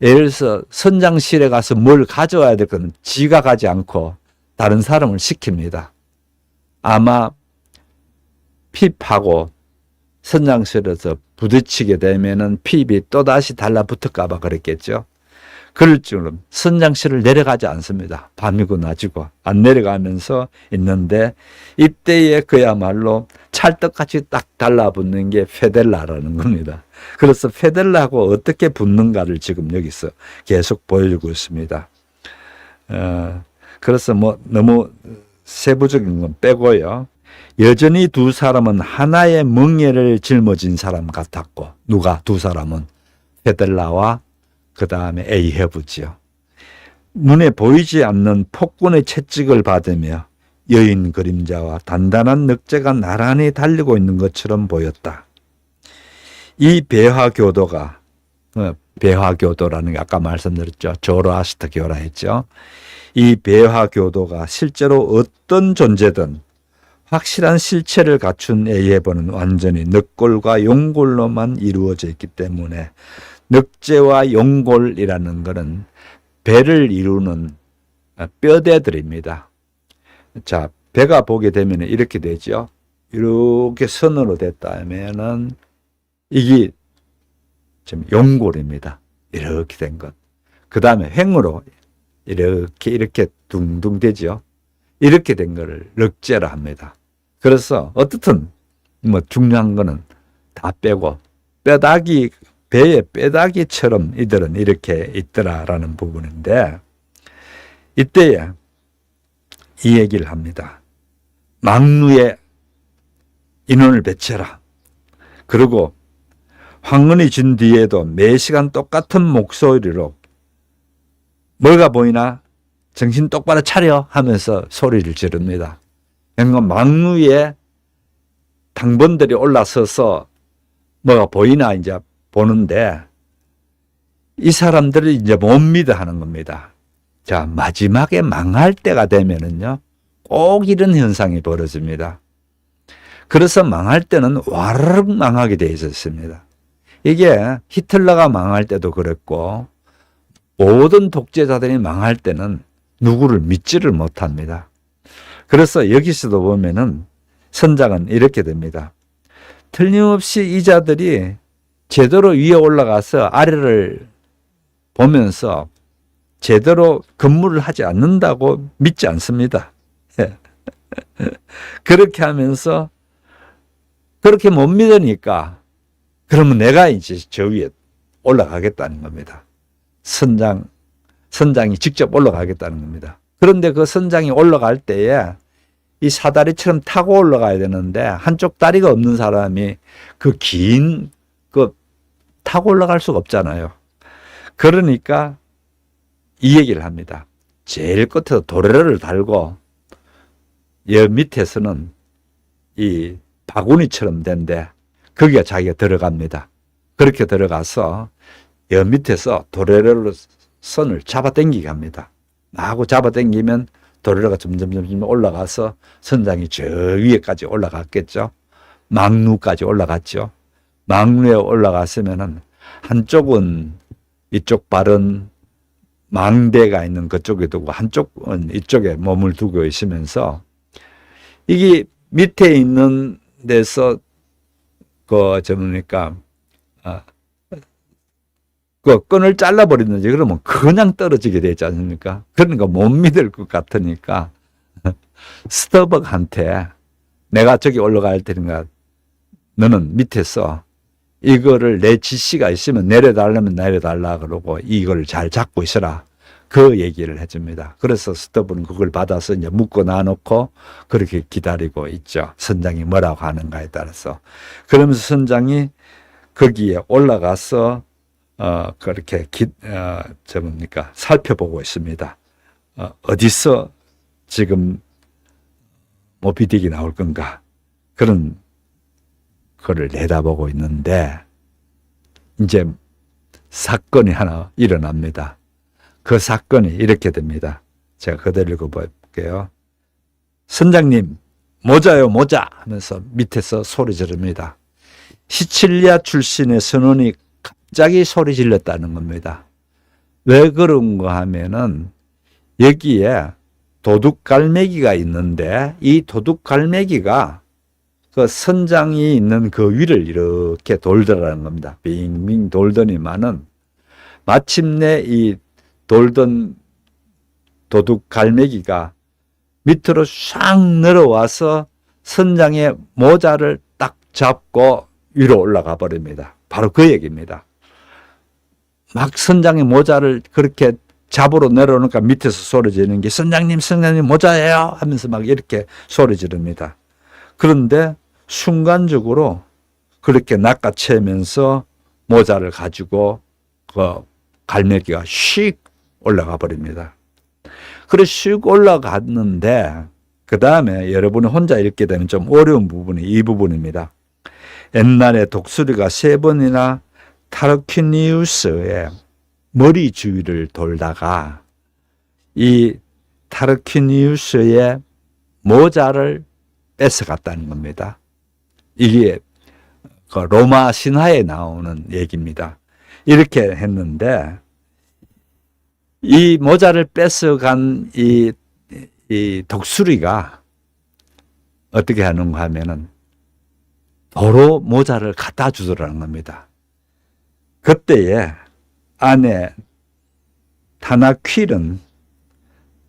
예를 들어서 선장실에 가서 뭘 가져와야 될 건 지가 가지 않고 다른 사람을 시킵니다. 아마 핍하고 선장실에서 부딪히게 되면은 핍이 또다시 달라붙을까 봐 그랬겠죠. 그럴 줄은 선장실을 내려가지 않습니다. 밤이고 낮이고 안 내려가면서 있는데 이때에 그야말로 찰떡같이 딱 달라붙는 게 페델라라는 겁니다. 그래서 페델라하고 어떻게 붙는가를 지금 여기서 계속 보여주고 있습니다. 그래서 뭐 너무 세부적인 건 빼고요. 여전히 두 사람은 하나의 멍에를 짊어진 사람 같았고, 누가 두 사람은? 페델라와 그 다음에 에이헤브지요. 눈에 보이지 않는 폭군의 채찍을 받으며 여인 그림자와 단단한 늑대가 나란히 달리고 있는 것처럼 보였다. 이 배화교도가, 배화교도라는 게 아까 말씀드렸죠. 조로아스터교라 했죠. 이 배화교도가 실제로 어떤 존재든 확실한 실체를 갖춘 에이헤브는 완전히 늑골과 용골로만 이루어져 있기 때문에 늑제와 용골이라는 것은 배를 이루는 뼈대들입니다. 자, 배가 보게 되면 이렇게 되죠. 이렇게 선으로 됐다면은 이게 지금 용골입니다. 이렇게 된 것. 그 다음에 횡으로 이렇게 둥둥 되죠. 이렇게 된 거를 늑제라 합니다. 그래서 어떻든 뭐 중요한 거는 다 빼고 뼈다귀 배의 뼈다귀처럼 이들은 이렇게 있더라라는 부분인데 이때에 이 얘기를 합니다. 망루에 인원을 배치해라. 그리고 황혼이 진 뒤에도 매 시간 똑같은 목소리로 뭐가 보이나? 정신 똑바로 차려 하면서 소리를 지릅니다. 그러니까 망루에 당번들이 올라서서 뭐가 보이나 이제 보는데 이 사람들을 이제 못 믿어 하는 겁니다. 자, 마지막에 망할 때가 되면은요, 꼭 이런 현상이 벌어집니다. 그래서 망할 때는 와르르 망하게 되어 있었습니다. 이게 히틀러가 망할 때도 그랬고 모든 독재자들이 망할 때는 누구를 믿지를 못합니다. 그래서 여기서도 보면은 선장은 이렇게 됩니다. 틀림없이 이 자들이 제대로 위에 올라가서 아래를 보면서 제대로 근무를 하지 않는다고 믿지 않습니다. 그렇게 하면서 그렇게 못 믿으니까 그러면 내가 이제 저 위에 올라가겠다는 겁니다. 선장이 직접 올라가겠다는 겁니다. 그런데 그 선장이 올라갈 때에 이 사다리처럼 타고 올라가야 되는데 한쪽 다리가 없는 사람이 그 긴 타고 올라갈 수가 없잖아요. 그러니까 이 얘기를 합니다. 제일 끝에서 도레를 달고 여 밑에서는 이 바구니처럼 된데 거기가 자기가 들어갑니다. 그렇게 들어가서 여 밑에서 도레를 선을 잡아당기게 합니다. 하고 잡아당기면 도레가 점점 올라가서 선장이 저 위에까지 올라갔겠죠. 망루까지 올라갔죠. 망루에 올라갔으면은 한쪽은 이쪽 발은 망대가 있는 그쪽에 두고 한쪽은 이쪽에 몸을 두고 있으면서 이게 밑에 있는 데서 그 끈을 잘라버리든지 그러면 그냥 떨어지게 되지 않습니까? 그러니까 못 믿을 것 같으니까 스터벅한테 내가 저기 올라갈 테니까 너는 밑에서 이거를 내 지시가 있으면 내려달라면 내려달라 그러고 이걸 잘 잡고 있어라. 그 얘기를 해줍니다. 그래서 스터벅은 그걸 받아서 이제 묶어 놔놓고 그렇게 기다리고 있죠. 선장이 뭐라고 하는가에 따라서. 그러면서 선장이 거기에 올라가서 그렇게 살펴보고 있습니다. 어디서 지금 모비딕이 나올 건가? 그런 거를 내다보고 있는데 이제 사건이 하나 일어납니다. 그 사건이 이렇게 됩니다. 제가 그대로 읽어볼게요. 선장님, 모자요, 모자! 하면서 밑에서 소리 지릅니다. 시칠리아 출신의 선원이 갑자기 소리 질렀다는 겁니다. 왜 그런가 하면은 여기에 도둑갈매기가 있는데 이 도둑갈매기가 그 선장이 있는 그 위를 이렇게 돌더라는 겁니다. 빙빙 돌더니만은 마침내 이 돌던 도둑갈매기가 밑으로 샥 내려와서 선장의 모자를 딱 잡고 위로 올라가 버립니다. 바로 그 얘기입니다. 막 선장의 모자를 그렇게 잡으러 내려오니까 밑에서 소리 지르는 게 선장님 모자예요 하면서 막 이렇게 소리 지릅니다. 그런데 순간적으로 그렇게 낚아채면서 모자를 가지고 그 갈매기가 씩 올라가 버립니다. 그래 씩 올라갔는데 그 다음에 여러분이 혼자 읽게 되면 좀 어려운 부분이 이 부분입니다. 옛날에 독수리가 3번이나 타르퀴니우스의 머리 주위를 돌다가 이 타르퀴니우스의 모자를 뺏어갔다는 겁니다. 이게 그 로마 신화에 나오는 얘기입니다. 이렇게 했는데 이 모자를 뺏어간 이 독수리가 어떻게 하는가 하면은 도로 모자를 갖다 주더라는 겁니다. 그때에 아내 타나퀴는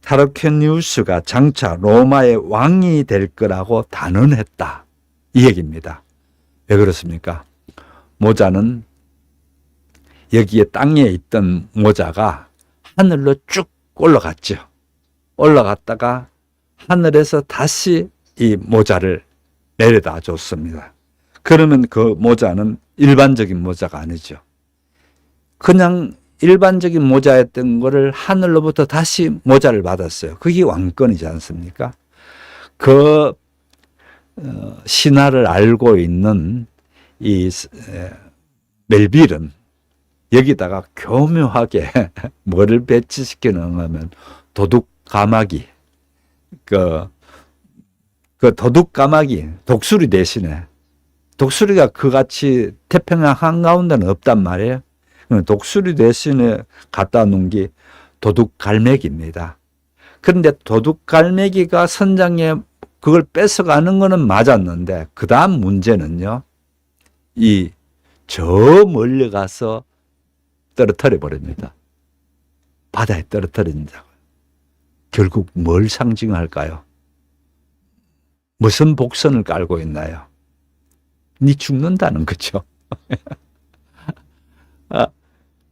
타르퀴니우스가 장차 로마의 왕이 될 거라고 단언했다. 이 얘기입니다. 왜 그렇습니까? 모자는 여기에 땅에 있던 모자가 하늘로 쭉 올라갔죠. 올라갔다가 하늘에서 다시 이 모자를 내려다 줬습니다. 그러면 그 모자는 일반적인 모자가 아니죠. 그냥 일반적인 모자였던 거를 하늘로부터 다시 모자를 받았어요. 그게 왕권이지 않습니까? 그 신화를 알고 있는 이 멜빌은 여기다가 교묘하게 뭐를 배치시키는가 하면 도둑까마귀, 그 도둑까마귀, 독수리 대신에 독수리가 그같이 태평양 한가운데는 없단 말이에요. 독수리 대신에 갖다 놓은 게 도둑갈매기입니다. 그런데 도둑갈매기가 선장에 그걸 뺏어가는 거는 맞았는데 그 다음 문제는요. 저 멀리 가서 떨어뜨려 버립니다. 바다에 떨어뜨린다고요. 결국 뭘 상징할까요? 무슨 복선을 깔고 있나요? 니 죽는다는 거죠.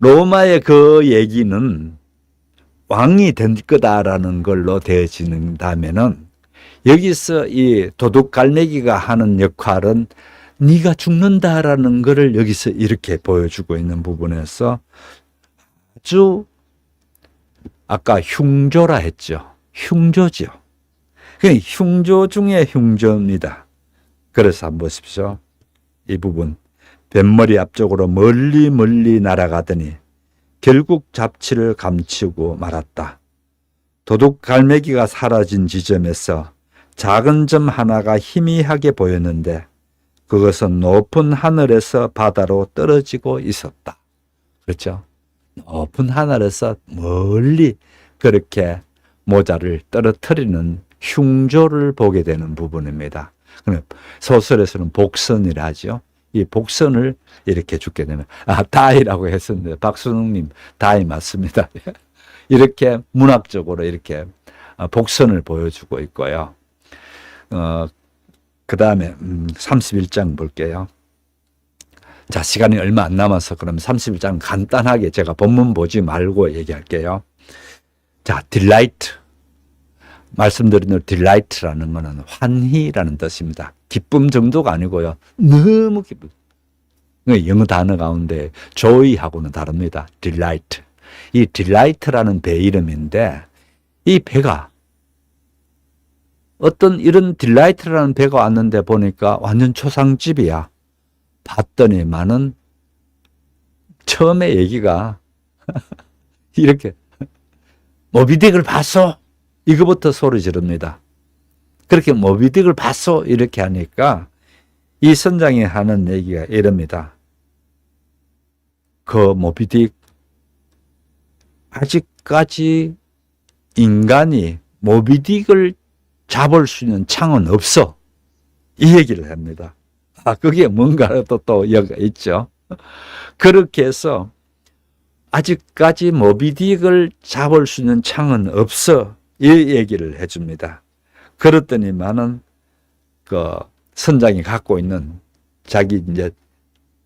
로마의 그 얘기는 왕이 된 거다라는 걸로 되어진다면은 여기서 이 도둑갈매기가 하는 역할은 네가 죽는다라는 것을 여기서 이렇게 보여주고 있는 부분에서 아주 아까 흉조라 했죠. 흉조죠. 흉조 중에 흉조입니다. 그래서 한번 보십시오. 이 부분. 뱃머리 앞쪽으로 멀리 날아가더니 결국 잡치를 감추고 말았다. 도둑갈매기가 사라진 지점에서 작은 점 하나가 희미하게 보였는데 그것은 높은 하늘에서 바다로 떨어지고 있었다. 그렇죠? 높은 하늘에서 멀리 그렇게 모자를 떨어뜨리는 흉조를 보게 되는 부분입니다. 소설에서는 복선이라 하죠. 이 복선을 이렇게 죽게 되면 다이라고 했었는데 박순웅님 다이 맞습니다. 이렇게 문학적으로 이렇게 복선을 보여주고 있고요. 그 다음에 31장 볼게요. 자, 시간이 얼마 안 남아서 그럼 31장 간단하게 제가 본문 보지 말고 얘기할게요. 자, 딜라이트. 말씀드린 대로 딜라이트라는 것은 환희라는 뜻입니다. 기쁨 정도가 아니고요. 너무 기쁨. 영어 단어 가운데 joy하고는 다릅니다. 딜라이트. 이 딜라이트라는 배 이름인데 이 배가 어떤 이런 딜라이트라는 배가 왔는데 보니까 완전 초상집이야. 봤더니만은 처음에 얘기가 이렇게 모비딕을 봤어? 이거부터 소리 지릅니다. 그렇게 모비딕을 봤어? 이렇게 하니까 이 선장이 하는 얘기가 이럽니다. 그 모비딕 아직까지 인간이 모비딕을 잡을 수 있는 창은 없어. 이 얘기를 합니다. 그게 뭔가 또 여기가 있죠. 그렇게 해서 아직까지 모비딕을 잡을 수 있는 창은 없어. 이 얘기를 해줍니다. 그랬더니만은 그 선장이 갖고 있는 자기 이제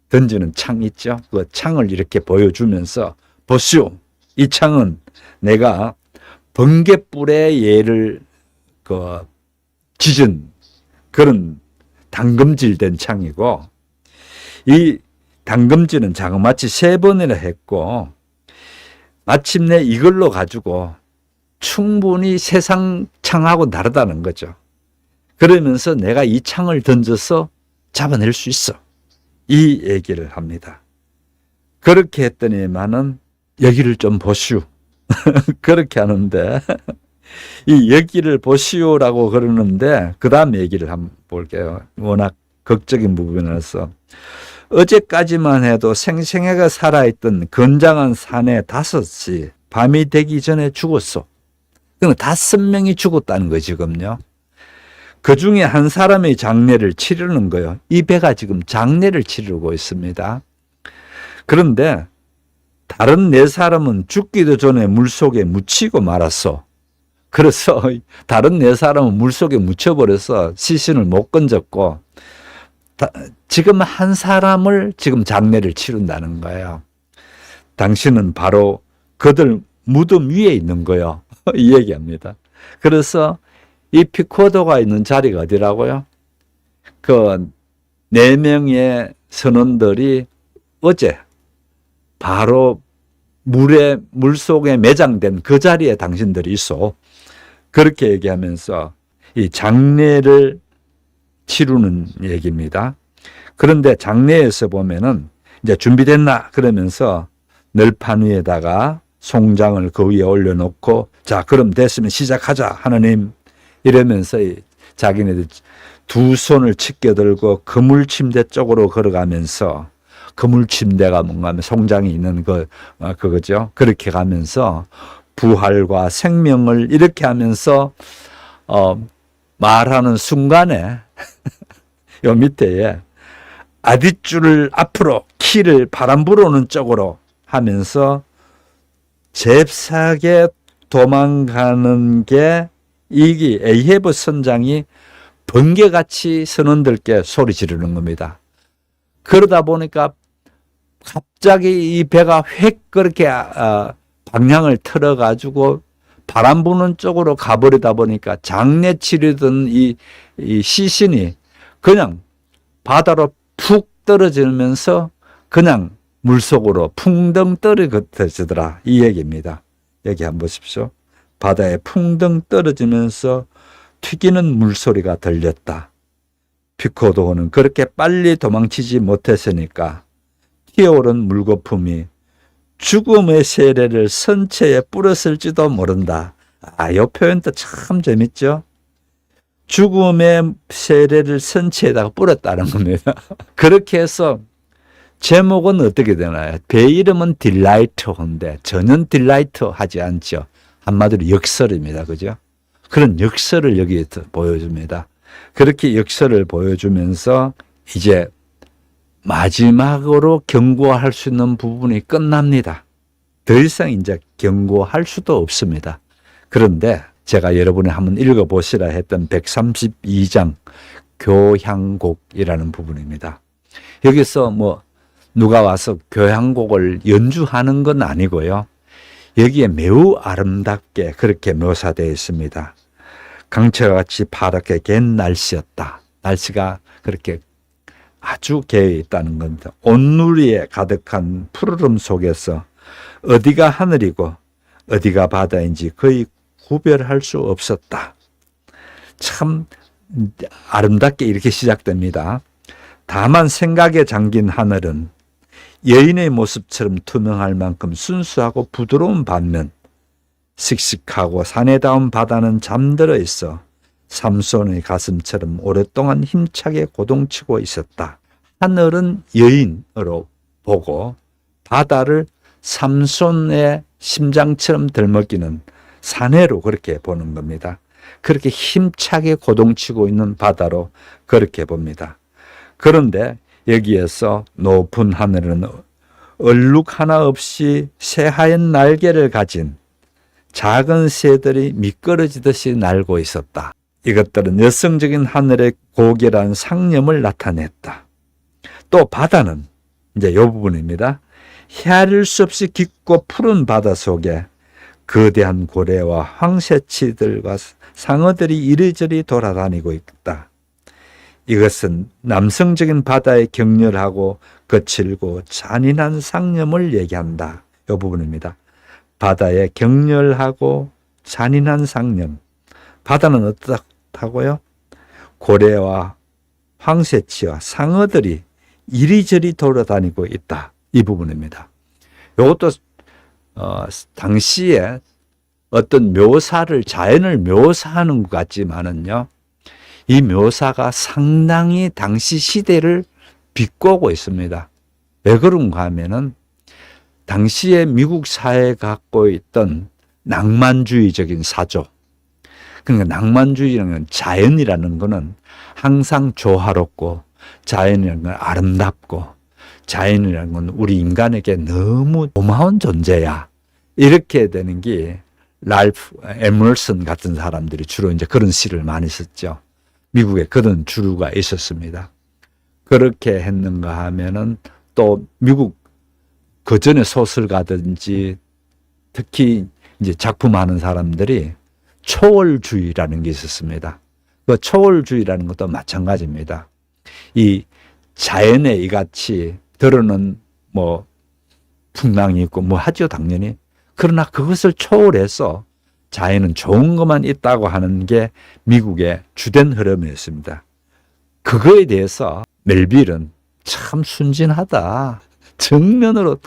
던지는 창 있죠. 그 창을 이렇게 보여주면서 보시오. 이 창은 내가 번갯불에 얘를 짖은 그런 당금질된 창이고, 이 당금질은 자그마치 3번이나 했고, 마침내 이걸로 가지고 충분히 세상 창하고 다르다는 거죠. 그러면서 내가 이 창을 던져서 잡아낼 수 있어. 이 얘기를 합니다. 그렇게 했더니만은 여기를 좀 보시오. 그렇게 하는데 이 여기를 보시오라고 그러는데 그 다음 얘기를 한번 볼게요. 워낙 극적인 부분이라서 어제까지만 해도 생생하게 살아있던 건장한 사내 5이 밤이 되기 전에 죽었어. 그러니까 5명이 죽었다는 거죠, 지금요. 그 중에 한 사람의 장례를 치르는 거예요. 이 배가 지금 장례를 치르고 있습니다. 그런데 다른 4사람은 죽기도 전에 물속에 묻히고 말았어. 그래서 다른 4사람은 물속에 묻혀버려서 시신을 못 건졌고, 지금 한 사람을 지금 장례를 치른다는 거예요. 당신은 바로 그들 무덤 위에 있는 거예요. 이 얘기합니다. 그래서 이 피코도가 있는 자리가 어디라고요? 그 4명의 선원들이 어제 바로 물속에 매장된 그 자리에 당신들이 있어. 그렇게 얘기하면서 이 장례를 치르는 얘기입니다. 그런데 장례에서 보면은 이제 준비됐나? 그러면서 널판 위에다가 송장을 그 위에 올려놓고, 자, 그럼 됐으면 시작하자, 하느님. 이러면서 자기네들 2 손을 치켜들고 그물 침대 쪽으로 걸어가면서, 그물 침대가 뭔가 하면 송장이 있는 그거죠. 그렇게 가면서 부활과 생명을 이렇게 하면서 말하는 순간에 요 밑에 아랫줄을 앞으로 키를 바람 불어오는 쪽으로 하면서 잽싸게 도망가는 게 이기 에이헤브 선장이 번개같이 선원들께 소리 지르는 겁니다. 그러다 보니까 갑자기 이 배가 획 그렇게 방향을 틀어가지고 바람 부는 쪽으로 가버리다 보니까 장례 치르던 이 시신이 그냥 바다로 푹 떨어지면서 그냥 물속으로 풍덩 떨어지더라. 이 얘기입니다. 여기 한번 보십시오. 바다에 풍덩 떨어지면서 튀기는 물소리가 들렸다. 피코도는 그렇게 빨리 도망치지 못했으니까 튀어오른 물거품이 죽음의 세례를 선체에 뿌렸을지도 모른다. 이 표현도 참 재밌죠? 죽음의 세례를 선체에다가 뿌렸다는 겁니다. 그렇게 해서 제목은 어떻게 되나요? 배 이름은 딜라이트호인데 전혀 딜라이트 하지 않죠. 한마디로 역설입니다. 그죠? 그런 역설을 여기에 보여줍니다. 그렇게 역설을 보여주면서 이제 마지막으로 경고할 수 있는 부분이 끝납니다. 더 이상 이제 경고할 수도 없습니다. 그런데 제가 여러분이 한번 읽어보시라 했던 132장 교향곡이라는 부분입니다. 여기서 뭐 누가 와서 교향곡을 연주하는 건 아니고요. 여기에 매우 아름답게 그렇게 묘사되어 있습니다. 강철같이 파랗게 갠 날씨였다. 날씨가 그렇게 아주 개어 있다는 겁니다. 온누리에 가득한 푸르름 속에서 어디가 하늘이고 어디가 바다인지 거의 구별할 수 없었다. 참 아름답게 이렇게 시작됩니다. 다만 생각에 잠긴 하늘은 여인의 모습처럼 투명할 만큼 순수하고 부드러운 반면 씩씩하고 사내다운 바다는 잠들어 있어 삼손의 가슴처럼 오랫동안 힘차게 고동치고 있었다. 하늘은 여인으로 보고 바다를 삼손의 심장처럼 들먹이는 사내로 그렇게 보는 겁니다. 그렇게 힘차게 고동치고 있는 바다로 그렇게 봅니다. 그런데 여기에서 높은 하늘은 얼룩 하나 없이 새하얀 날개를 가진 작은 새들이 미끄러지듯이 날고 있었다. 이것들은 여성적인 하늘의 고결한 상념을 나타냈다. 또 바다는 이제 이 부분입니다. 헤아릴 수 없이 깊고 푸른 바다 속에 거대한 고래와 황새치들과 상어들이 이리저리 돌아다니고 있다. 이것은 남성적인 바다의 격렬하고 거칠고 잔인한 상념을 얘기한다. 이 부분입니다. 바다의 격렬하고 잔인한 상념. 바다는 어떻다고요? 고래와 황새치와 상어들이 이리저리 돌아다니고 있다. 이 부분입니다. 이것도 당시에 어떤 묘사를, 자연을 묘사하는 것 같지만은요, 이 묘사가 상당히 당시 시대를 비꼬고 있습니다. 왜 그런가 하면은 당시에 미국 사회에 갖고 있던 낭만주의적인 사조. 그러니까 낭만주의라는 건, 자연이라는 것은 항상 조화롭고 자연이라는 건 아름답고 자연이라는 건 우리 인간에게 너무 고마운 존재야. 이렇게 되는 게 랄프 에머슨 같은 사람들이 주로 이제 그런 시를 많이 썼죠. 미국에 그런 주류가 있었습니다. 그렇게 했는가 하면은 또 미국 그 전에 소설가든지 특히 이제 작품하는 사람들이 초월주의라는 게 있었습니다. 그 초월주의라는 것도 마찬가지입니다. 이 자연에 이같이 드러는 뭐 풍랑이 있고 뭐 하죠, 당연히. 그러나 그것을 초월해서 자연은 좋은 것만 있다고 하는 게 미국의 주된 흐름이었습니다. 그거에 대해서 멜빌은 참 순진하다. 정면으로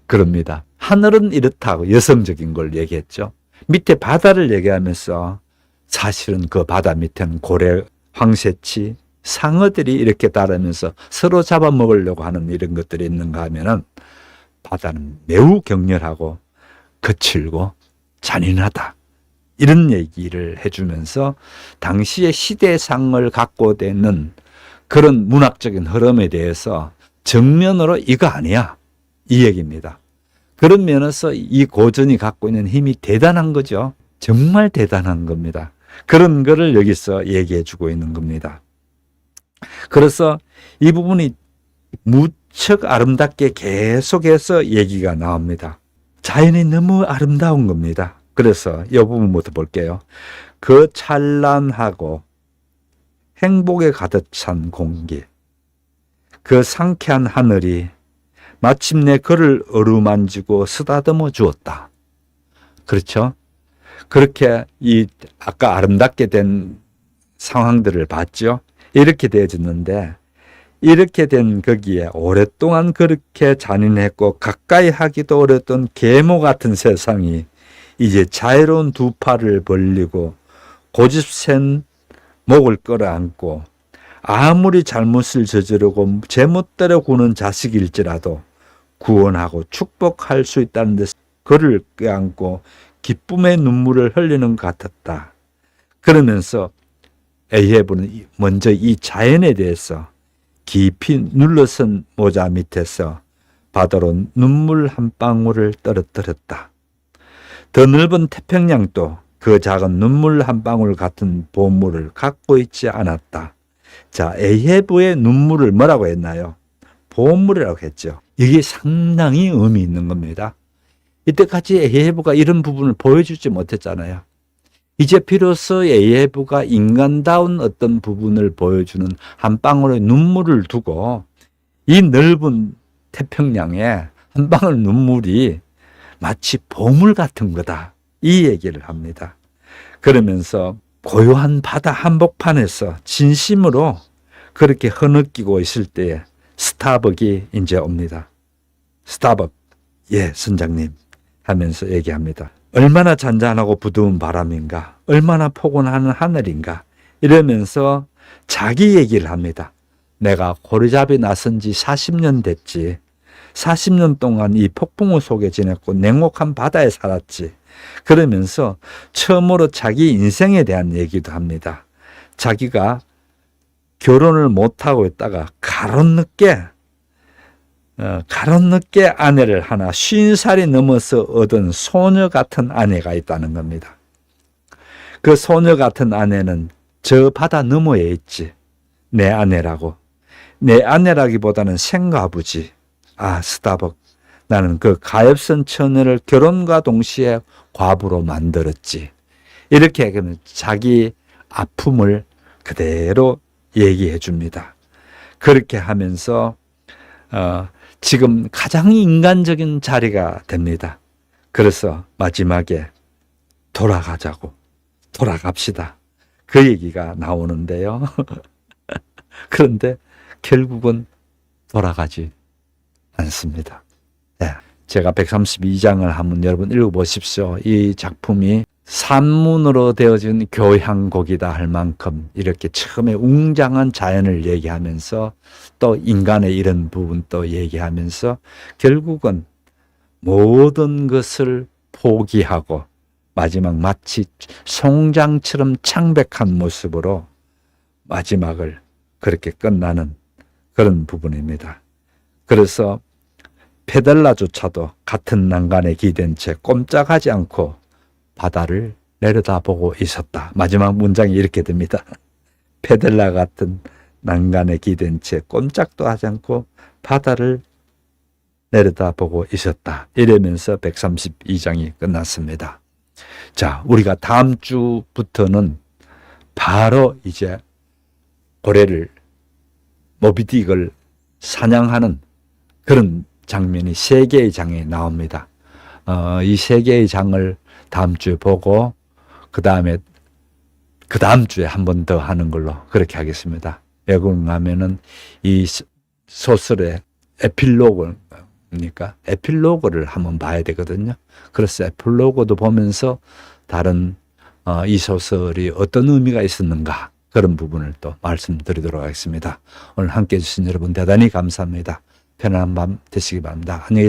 그럽니다. 하늘은 이렇다고 여성적인 걸 얘기했죠. 밑에 바다를 얘기하면서 사실은 그 바다 밑에는 고래, 황새치, 상어들이 이렇게 따르면서 서로 잡아먹으려고 하는 이런 것들이 있는가 하면은 바다는 매우 격렬하고 거칠고 잔인하다. 이런 얘기를 해주면서 당시의 시대상을 갖고 되는 그런 문학적인 흐름에 대해서 정면으로 이거 아니야. 이 얘기입니다. 그런 면에서 이 고전이 갖고 있는 힘이 대단한 거죠. 정말 대단한 겁니다. 그런 거를 여기서 얘기해 주고 있는 겁니다. 그래서 이 부분이 무척 아름답게 계속해서 얘기가 나옵니다. 자연이 너무 아름다운 겁니다. 그래서 이 부분부터 볼게요. 그 찬란하고 행복에 가득 찬 공기, 그 상쾌한 하늘이 마침내 그를 어루만지고 쓰다듬어 주었다. 그렇죠? 그렇게 이 아까 아름답게 된 상황들을 봤죠? 이렇게 되어졌는데 이렇게 된 거기에 오랫동안 그렇게 잔인했고 가까이 하기도 어렸던 계모 같은 세상이 이제 자유로운 두 팔을 벌리고 고집센 목을 끌어안고 아무리 잘못을 저지르고 제멋대로 구는 자식일지라도 구원하고 축복할 수 있다는 데 그를 껴안고 기쁨의 눈물을 흘리는 것 같았다. 그러면서 에이헤브는 먼저 이 자연에 대해서 깊이 눌러선 모자 밑에서 바다로 눈물 한 방울을 떨어뜨렸다. 더 넓은 태평양도 그 작은 눈물 한 방울 같은 보물을 갖고 있지 않았다. 자, 에이헤브의 눈물을 뭐라고 했나요? 보물이라고 했죠. 이게 상당히 의미 있는 겁니다. 이때까지 에이헤브가 이런 부분을 보여주지 못했잖아요. 이제 비로소 에이헤브가 인간다운 어떤 부분을 보여주는 한 방울의 눈물을 두고 이 넓은 태평양에 한 방울 눈물이 마치 보물 같은 거다. 이 얘기를 합니다. 그러면서 고요한 바다 한복판에서 진심으로 그렇게 흐느끼고 있을 때에 스타벅이 이제 옵니다. 스타벅. 예, 선장님. 하면서 얘기합니다. 얼마나 잔잔하고 부드운 바람인가. 얼마나 포근한 하늘인가. 이러면서 자기 얘기를 합니다. 내가 고리잡이 나선 지 40년 됐지. 40년 동안 이 폭풍우 속에 지냈고 냉혹한 바다에 살았지. 그러면서 처음으로 자기 인생에 대한 얘기도 합니다. 자기가 결혼을 못하고 있다가 가론늦게 아내를 하나 50살이 넘어서 얻은 소녀 같은 아내가 있다는 겁니다. 그 소녀 같은 아내는 저 바다 너머에 있지. 내 아내라고. 내 아내라기보다는 생가부지. 아, 스타벅. 나는 그 가엾은 처녀를 결혼과 동시에 과부로 만들었지. 이렇게 자기 아픔을 그대로 얘기해 줍니다. 그렇게 하면서 지금 가장 인간적인 자리가 됩니다. 그래서 마지막에 돌아가자고, 돌아갑시다. 그 얘기가 나오는데요. 그런데 결국은 돌아가지 않습니다. 네. 제가 132장을 한번 여러분 읽어보십시오. 이 작품이 산문으로 되어진 교향곡이다 할 만큼 이렇게 처음에 웅장한 자연을 얘기하면서 또 인간의 이런 부분 또 얘기하면서 결국은 모든 것을 포기하고 마지막 마치 송장처럼 창백한 모습으로 마지막을 그렇게 끝나는 그런 부분입니다. 그래서 페델라조차도 같은 난간에 기댄 채 꼼짝하지 않고 바다를 내려다보고 있었다. 마지막 문장이 이렇게 됩니다. 페델라 같은 난간에 기댄 채 꼼짝도 하지 않고 바다를 내려다보고 있었다. 이러면서 132장이 끝났습니다. 자, 우리가 다음 주부터는 바로 이제 고래를 모비딕을 사냥하는 그런 장면이 3개의 장에 나옵니다. 이 3개의 장을 다음 주에 보고 그 다음에 그 다음 주에 한 번 더 하는 걸로 그렇게 하겠습니다. 왜 그런가 하면은 이 소설의 에필로그니까 에필로그를 한번 봐야 되거든요. 그래서 에필로그도 보면서 다른 이 소설이 어떤 의미가 있었는가 그런 부분을 또 말씀드리도록 하겠습니다. 오늘 함께해 주신 여러분 대단히 감사합니다. 편안한 밤 되시기 바랍니다. 안녕히 계십시오.